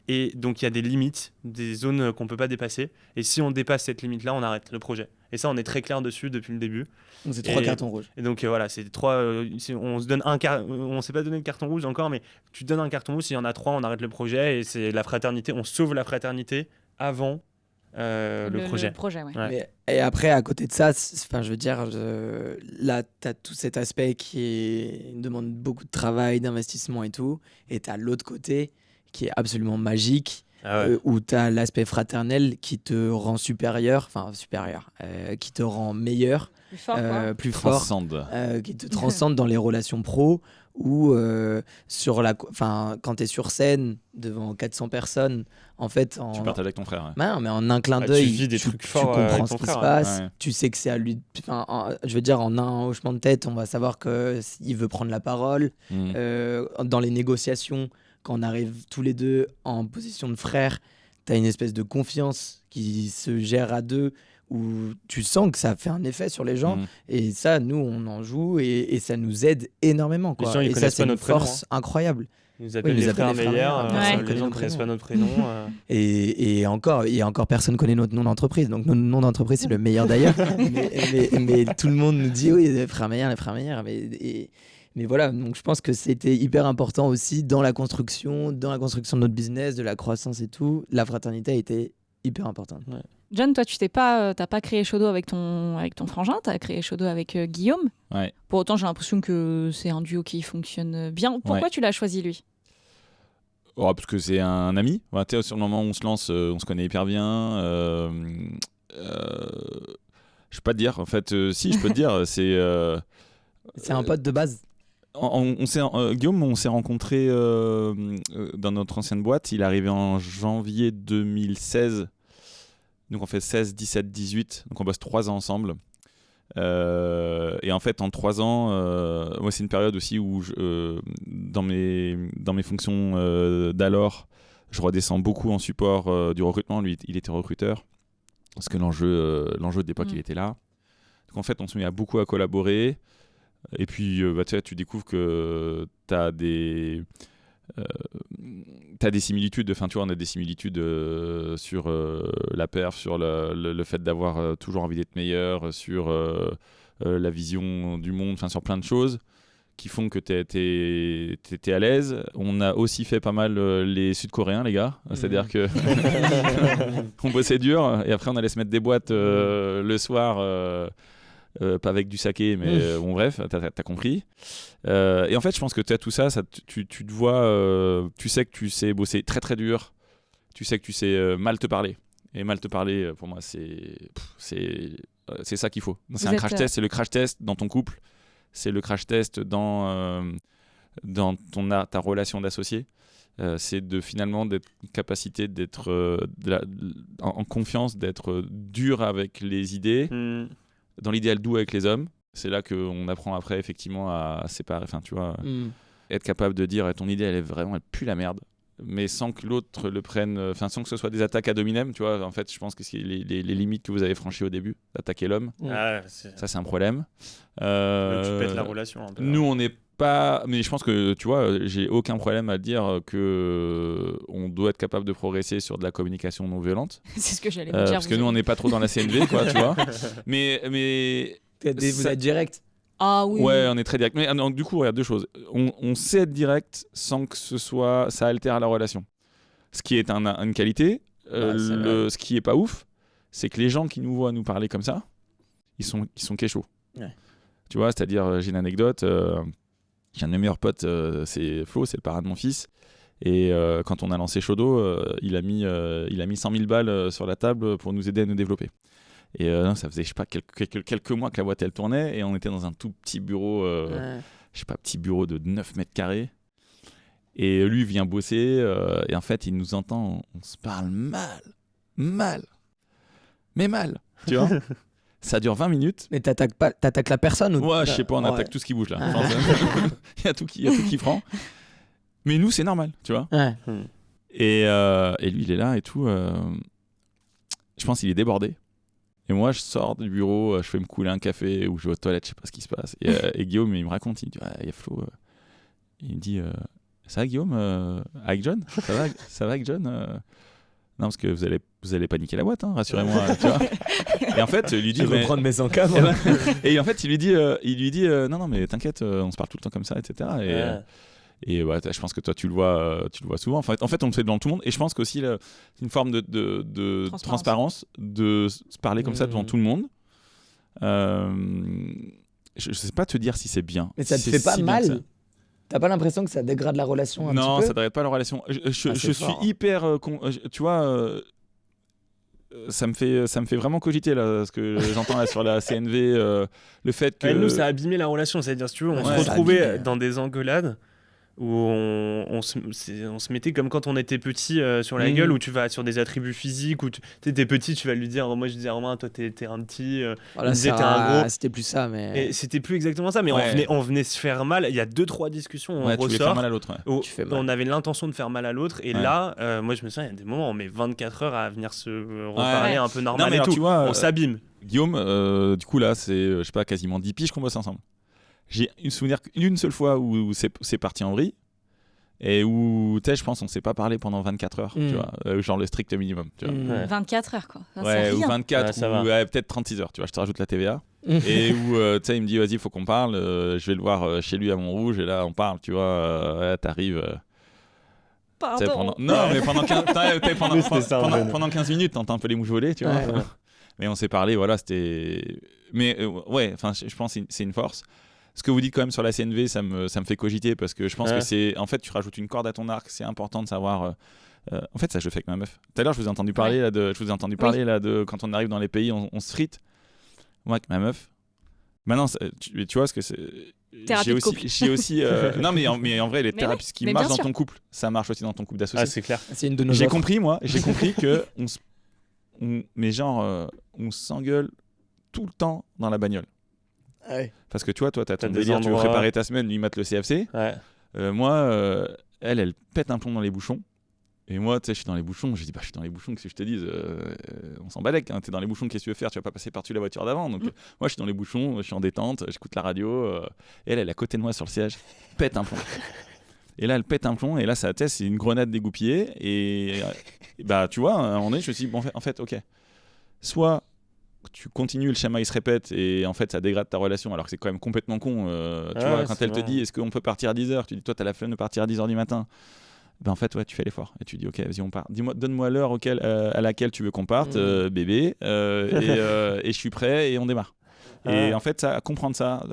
Et donc, il y a des limites, des zones qu'on ne peut pas dépasser. Et si on dépasse cette limite-là, on arrête le projet. Et ça, on est très clair dessus depuis le début. Donc, c'est 3 cartons rouges. Et donc, voilà, c'est 3... on se donne on ne s'est pas donné de carton rouge encore, mais tu donnes un carton rouge, s'il y en a 3, on arrête le projet. Et c'est la fraternité, on sauve la fraternité avant le projet. Et après, à côté de ça, je veux dire, là, tu as tout cet aspect qui demande beaucoup de travail, d'investissement et tout. Et tu as l'autre côté qui est absolument magique, où tu as l'aspect fraternel qui te rend supérieur, qui te rend meilleur, plus fort, qui te transcende dans les relations pro, où quand tu es sur scène devant 400 personnes, en fait... Tu partages avec ton frère. Ouais, mais en un clin d'œil, tu vis des trucs forts tu comprends avec ce ton qui se frère, passe, ouais. tu sais que c'est à lui... je veux dire, en un hochement de tête, on va savoir qu'il veut prendre la parole. Dans les négociations, quand on arrive tous les deux en position de frère, tu as une espèce de confiance qui se gère à deux, où tu sens que ça fait un effet sur les gens. Et ça, nous, on en joue et ça nous aide énormément. Quoi. Les gens, ils et ça, connaissent c'est pas une notre prénom, force incroyable. Ils nous appellent les frères Meyer, les gens ne connaissent pas notre prénom. Et encore personne connaît notre nom d'entreprise. Donc notre nom d'entreprise, c'est le meilleur d'ailleurs. mais tout le monde nous dit oui, les frères Meyer. Mais voilà, donc je pense que c'était hyper important aussi dans la construction de notre business, de la croissance et tout. La fraternité a été hyper importante. Ouais. John, toi, tu t'as pas créé Shodo avec ton frangin, tu as créé Shodo avec Guillaume. Ouais. Pour autant, j'ai l'impression que c'est un duo qui fonctionne bien. Pourquoi tu l'as choisi, lui ? Parce que c'est un ami. Sur le moment où on se lance, on se connaît hyper bien. Je peux pas te dire. En fait, si, je peux te dire. C'est un pote de base. Guillaume, on s'est rencontrés dans notre ancienne boîte. Il est arrivé en janvier 2016. Donc on fait 16, 17, 18. Donc on bosse 3 ans ensemble. Et en fait, en 3 ans, moi c'est une période aussi où dans mes fonctions d'alors, je redescends beaucoup en support du recrutement. Lui, il était recruteur. Parce que l'enjeu de l'époque, il était là. Donc en fait, on se met beaucoup à collaborer. Et puis, tu découvres que tu as des similitudes. Enfin, tu vois, on a des similitudes sur la perf, sur le fait d'avoir toujours envie d'être meilleur, sur la vision du monde, enfin, sur plein de choses qui font que t'es à l'aise. On a aussi fait pas mal les Sud-Coréens, les gars. C'est-à-dire que on bossait dur et après on allait se mettre des boîtes le soir. Pas avec du saké, mais bon, bref, t'as compris. Et en fait, je pense que tu as tout ça, tu te vois, tu sais que tu sais bosser très très dur, tu sais que tu sais mal te parler. Et mal te parler, pour moi, c'est ça qu'il faut. C'est un crash test, c'est le crash test dans ton couple, c'est le crash test dans ta relation d'associé. C'est finalement d'être capacité d'être en confiance, d'être dur avec les idées. Dans l'idéal doux avec les hommes, c'est là qu'on apprend après effectivement à séparer, enfin tu vois, être capable de dire ton idée elle pue la merde, mais sans que l'autre le prenne, enfin sans que ce soit des attaques ad hominem, tu vois, en fait je pense que c'est les limites que vous avez franchies au début, d'attaquer l'homme, ça c'est un problème. Tu pètes la relation un peu. Nous on n'est pas, mais je pense que tu vois, j'ai aucun problème à dire que on doit être capable de progresser sur de la communication non violente. C'est ce que j'allais vous dire. Parce que nous on n'est pas trop dans la CNV, quoi, tu vois. Mais vous êtes direct. Ah oui. Ouais, on est très direct. Mais donc, du coup, regarde deux choses. On sait être direct sans que ça altère la relation. Ce qui est une qualité. Ce qui est pas ouf, c'est que les gens qui nous voient nous parler comme ça, ils sont kéchos. Ouais. Tu vois, c'est-à-dire, j'ai une anecdote. J'ai un de mes meilleurs potes, c'est Flo, c'est le parrain de mon fils. Et quand on a lancé Shodo, il a mis 100 000 balles sur la table pour nous aider à nous développer. Et ça faisait, je sais pas, quelques mois que la boîte elle tournait et on était dans un tout petit bureau, je sais pas, petit bureau de 9 mètres carrés. Et lui vient bosser et en fait il nous entend, on se parle mal, tu vois. Ça dure 20 minutes. Mais t'attaques la personne ou... Ouais, je sais pas, on attaque tout ce qui bouge là. Il y a tout qui prend. Mais nous, c'est normal, tu vois. Ouais. Et lui, il est là et tout. Je pense qu'il est débordé. Et moi, je sors du bureau, je fais me couler un café ou je vais aux toilettes, je sais pas ce qui se passe. Et Guillaume, il me raconte, il me dit, il y a Flo. Il me dit, ça va Guillaume avec John? Ça va avec John Non, parce que vous allez paniquer la boîte, hein, rassurez-moi. Tu vois. Et en fait, il lui dit, je vais reprendre mes encas. Et en fait, il lui dit, non, mais t'inquiète, on se parle tout le temps comme ça, etc. Et je pense que toi, tu le vois souvent. En fait, on le fait devant tout le monde. Et je pense qu'aussi, c'est une forme de transparence, de se parler comme ça devant tout le monde. Je sais pas te dire si c'est bien. Mais ça te fait pas mal? T'as pas l'impression que ça dégrade la relation un petit peu? Non, ça dégrade pas la relation. Je suis hyper... tu vois, ça me fait vraiment cogiter là, ce que j'entends là sur la CNV, le fait que nous ça a abîmé la relation, c'est-à-dire si tu veux, on se retrouvait dans des engueulades où on se mettait comme quand on était petit sur la gueule, où tu vas sur des attributs physiques, où t'es petit, tu vas lui dire, moi je disais Romain, toi t'es un petit, Voilà, il disait t'es un gros. C'était plus ça, mais. Et c'était plus exactement ça, mais on venait se faire mal. Il y a 2-3 discussions où on tu voulais faire ressort, mal à l'autre. où on avait l'intention de faire mal à l'autre, et là, moi je me souviens, il y a des moments où on met 24 heures à venir se reparler un peu normal. Non, et tout. Tu vois, on s'abîme. Guillaume, du coup là, c'est je sais pas, quasiment 10 piges qu'on bosse ensemble. J'ai souvenir une seule fois où c'est parti en vrille. Et où, tu sais, je pense on s'est pas parlé pendant 24 heures, tu vois, genre le strict minimum, tu vois. 24 heures, quoi. Ouais, ou 24, ou peut-être 36 heures, tu vois, je te rajoute la TVA. Et où, tu sais, il me dit, vas-y, il faut qu'on parle, je vais le voir chez lui à Montrouge, et là, on parle, tu vois, t'arrives... Pardon. Non, mais pendant 15 minutes, t'entends un peu les mouches voler, tu vois. Ouais. Mais on s'est parlé, voilà, c'était... Mais ouais, enfin, je pense que c'est une force. Ce que vous dites quand même sur la CNV, ça me fait cogiter parce que je pense que c'est... En fait, tu rajoutes une corde à ton arc, c'est important de savoir... en fait, ça, je le fais avec ma meuf. Tout à l'heure, je vous ai entendu parler, là, de quand on arrive dans les pays, on se frite. Moi, avec ma meuf... Maintenant, tu vois ce que c'est... J'ai aussi non, mais en vrai, les thérapies qui marchent dans ton couple, ça marche aussi dans ton couple d'associés. Ah, c'est clair. C'est une de nos j'ai compris que on s'engueule tout le temps dans la bagnole. Ouais. Parce que toi t'as ton délire, tu veux préparer ta semaine, lui mettre le CFC. Ouais. Moi, elle pète un plomb dans les bouchons. Et moi, tu sais, je suis dans les bouchons. Je dis, je suis dans les bouchons, qu'est-ce que je te dise, on s'en balèque, hein, t'es dans les bouchons, qu'est-ce que tu veux faire? Tu vas pas passer par-dessus la voiture d'avant. Donc, moi, je suis dans les bouchons, je suis en détente, j'écoute la radio. Et elle est à côté de moi sur le siège, pète un plomb. Et là, elle pète un plomb, et là, c'est une grenade dégoupillée. Et bah, tu vois, on est, je me suis dit, bon, en fait, ok. Soit tu continues, le schéma il se répète et en fait ça dégrade ta relation alors que c'est quand même complètement con. Tu vois, quand elle te dit est-ce qu'on peut partir à 10h, tu dis toi t'as la flemme de partir à 10h du matin. Ben en fait, ouais, tu fais l'effort et tu dis ok, vas-y, on part. Donne-moi l'heure à laquelle tu veux qu'on parte, bébé, et je suis prêt et on démarre. Et en fait, comprendre ça.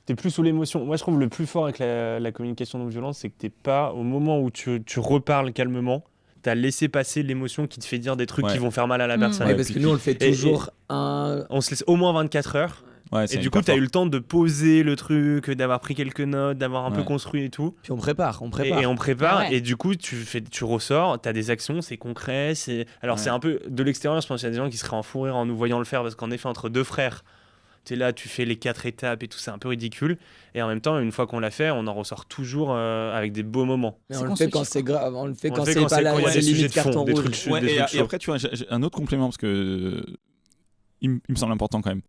T'es plus sous l'émotion. Moi, je trouve le plus fort avec la communication non violente, c'est que t'es pas au moment où tu reparles calmement. T'as laissé passer l'émotion qui te fait dire des trucs qui vont faire mal à la personne. Ouais, parce que nous, on le fait toujours. On se laisse au moins 24 heures. Ouais, et du coup, t'as eu le temps de poser le truc, d'avoir pris quelques notes, d'avoir un peu construit et tout. Puis on prépare. Et on prépare. Et du coup, tu ressors, t'as des actions, c'est concret. Alors, c'est un peu de l'extérieur. Je pense qu'il y a des gens qui seraient en fou rire en nous voyant le faire parce qu'en effet, entre deux frères, t'es là, tu fais les 4 étapes et tout, c'est un peu ridicule. Et en même temps, une fois qu'on l'a fait, on en ressort toujours avec des beaux moments. Mais on le fait quand c'est grave, on le fait quand c'est pas là, c'est limite carton rouge. Et après, tu vois, j'ai un autre complément parce que il me semble important quand même.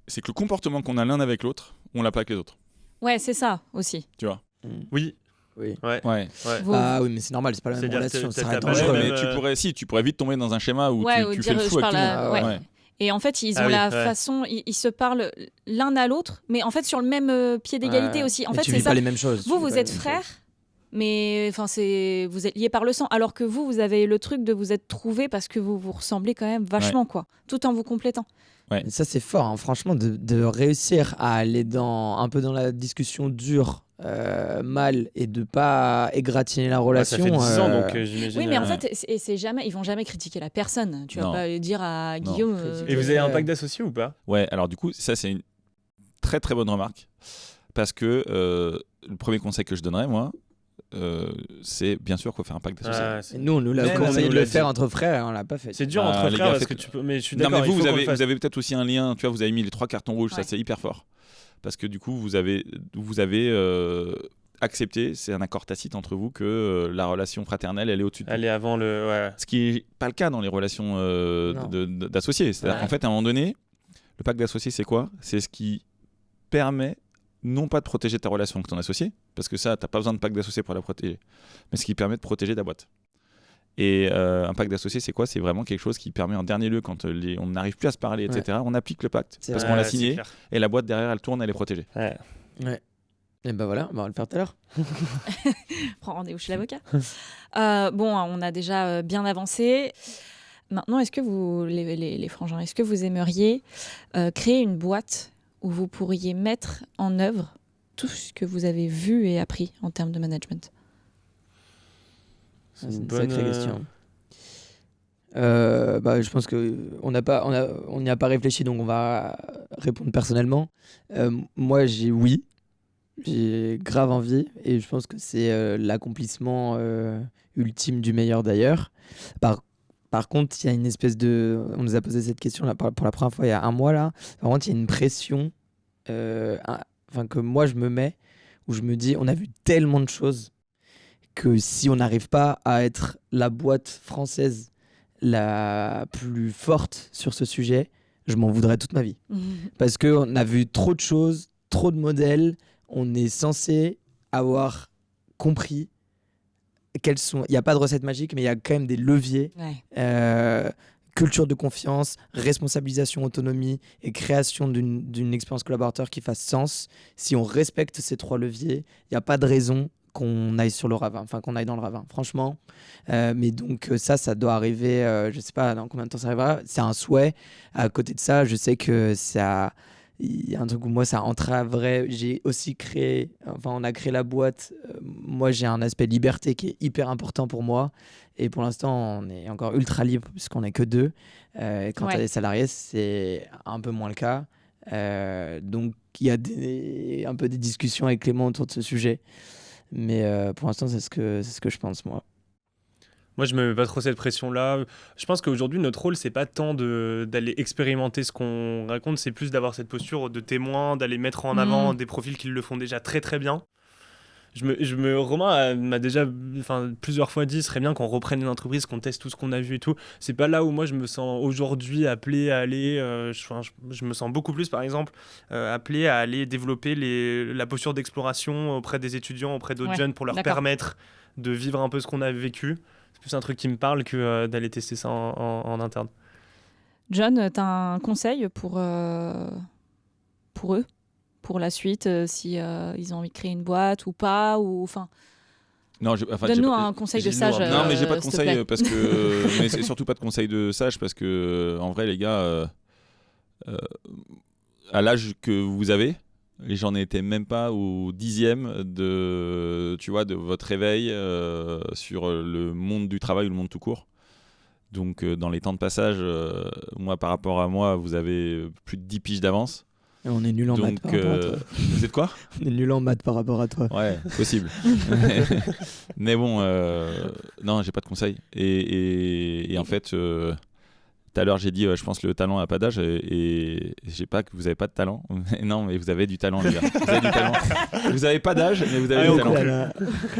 C'est que le comportement qu'on a l'un avec l'autre, on l'a pas avec les autres. Ouais, c'est ça aussi. Tu vois. Oui. Ouais. Ah oui, mais c'est normal, c'est pas la même relation, ça serait dangereux. Mais tu pourrais vite tomber dans un schéma où tu fais le fou avec tout le monde. Et en fait, ils ont façon, ils se parlent l'un à l'autre, mais en fait sur le même pied d'égalité aussi. En fait, c'est ça. Pas les mêmes choses. Vous êtes frères, mais enfin vous êtes liés par le sang, alors que vous avez le truc de vous être trouvés parce que vous vous ressemblez quand même vachement, quoi, tout en vous complétant. Ouais. Ça c'est fort, hein, franchement, de réussir à aller un peu dans la discussion dure. Mal et de pas égratigner la relation. Ça fait 10 ans donc j'imagine. Oui, mais en fait, ils vont jamais critiquer la personne. Tu vas pas dire à Guillaume. Et vous avez un pacte d'associés ou pas? Ouais, alors du coup, ça c'est une très très bonne remarque parce que le premier conseil que je donnerais, moi, c'est bien sûr qu'il faut faire un pacte d'associés. Nous, on nous l'a conseillé de le faire entre frères et on l'a pas fait. C'est dur entre frères parce que tu peux. Mais je suis d'accord. Non, mais vous avez peut-être aussi un lien. Tu vois, vous avez mis les 3 cartons rouges, ça c'est hyper fort. Parce que du coup, vous avez accepté, c'est un accord tacite entre vous, que la relation fraternelle, elle est au-dessus de tout. Elle est avant le... Ouais. Ce qui n'est pas le cas dans les relations d'associés. C'est-à-dire qu'en fait, à un moment donné, le pacte d'associés, c'est quoi? C'est ce qui permet non pas de protéger ta relation avec ton associé, parce que ça, tu n'as pas besoin de pacte d'associés pour la protéger, mais ce qui permet de protéger ta boîte. Et un pacte d'associés, c'est quoi? C'est vraiment quelque chose qui permet en dernier lieu, quand on n'arrive plus à se parler, etc., on applique le pacte, parce qu'on l'a signé, et la boîte derrière, elle tourne, elle est protégée. Ouais. Et ben voilà, on va le faire tout à l'heure. Prends rendez-vous chez l'avocat. Bon, on a déjà bien avancé. Maintenant, est-ce que vous, les frangins, est-ce que vous aimeriez créer une boîte où vous pourriez mettre en œuvre tout ce que vous avez vu et appris en termes de management? C'est une sacrée question. Je pense qu'on n'y a pas réfléchi, donc on va répondre personnellement. Moi, j'ai grave envie, et je pense que c'est l'accomplissement ultime du meilleur d'ailleurs. Par contre, il y a une espèce de... On nous a posé cette question là, pour la première fois il y a un mois. Là. Par contre, il y a une pression que moi je me mets, où je me dis, on a vu tellement de choses que si on n'arrive pas à être la boîte française la plus forte sur ce sujet, je m'en voudrais toute ma vie. Parce qu'on a vu trop de choses, trop de modèles, on est censé avoir compris quels sont... Il n'y a pas de recette magique, mais il y a quand même des leviers. Culture de confiance, responsabilisation, autonomie et création d'une expérience collaborateur qui fasse sens. Si on respecte ces 3 leviers, il n'y a pas de raison qu'on aille sur le ravin, qu'on aille dans le ravin, franchement. Mais donc ça doit arriver, je ne sais pas dans combien de temps ça arrivera, c'est un souhait. À côté de ça, je sais que ça... Il y a un truc où moi ça entraverait. J'ai aussi on a créé la boîte. Moi j'ai un aspect liberté qui est hyper important pour moi. Et pour l'instant, on est encore ultra libre puisqu'on n'est que 2. Quand tu as des salariés, c'est un peu moins le cas. Donc il y a un peu des discussions avec Clément autour de ce sujet. Mais pour l'instant, c'est ce que je pense, moi. Moi, je me mets pas trop cette pression-là. Je pense qu'aujourd'hui, notre rôle, c'est pas tant d'aller expérimenter ce qu'on raconte, c'est plus d'avoir cette posture de témoin, d'aller mettre en avant des profils qui le font déjà très très bien. Romain m'a déjà plusieurs fois dit, ce serait bien qu'on reprenne une entreprise, qu'on teste tout ce qu'on a vu et tout. C'est pas là où moi je me sens aujourd'hui appelé à aller. Je me sens beaucoup plus, par exemple, appelé à aller développer la posture d'exploration auprès des étudiants, auprès d'autres jeunes, pour leur permettre de vivre un peu ce qu'on a vécu. C'est plus un truc qui me parle que d'aller tester ça en interne. John, tu as un conseil pour eux, pour la suite, si ils ont envie de créer une boîte ou pas, Non, donne-nous un conseil de sage. Non, mais j'ai pas de conseil parce que, mais c'est surtout pas de conseil de sage parce que, en vrai, les gars, à l'âge que vous avez, et j'en étais même pas au 10e de votre réveil sur le monde du travail ou le monde tout court. Donc, dans les temps de passage, moi, par rapport à moi, vous avez plus de 10 piges d'avance. Et on est nul en maths par rapport à toi. Vous êtes quoi ? On est nul en maths par rapport à toi. Ouais, possible. Mais bon, non, j'ai pas de conseil. Et en fait, tout à l'heure, j'ai dit, je pense que le talent n'a pas d'âge. Et j'ai pas que vous avez pas de talent. Non, mais vous avez du talent, les gars. Vous avez du talent. Vous avez pas d'âge, mais vous avez du talent.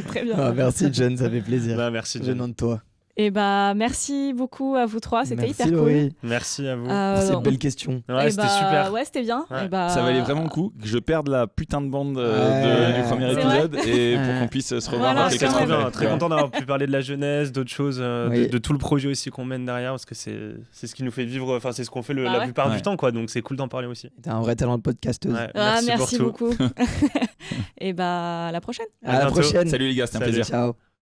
Très bien. Merci, John, ça fait plaisir. Merci, John. Venant de toi. Et merci beaucoup à vous 3, c'était hyper cool. Laurie. Merci à vous. Pour cette belle question. Ouais, c'était super. Ouais, c'était bien. Ouais. Ça valait vraiment le coup que je perde la putain de bande du premier épisode et pour qu'on puisse se revoir. Voilà, c'était trop bien. Très content d'avoir pu parler de la jeunesse, d'autres choses, Oui. de tout le projet aussi qu'on mène derrière, parce que c'est ce qui nous fait vivre, c'est ce qu'on fait la plupart du temps, quoi. Donc c'est cool d'en parler aussi. T'as un vrai talent de podcasteuse. Ouais, merci pour tout. beaucoup. Et à la prochaine. À la prochaine. Salut les gars, c'était un plaisir. Ciao.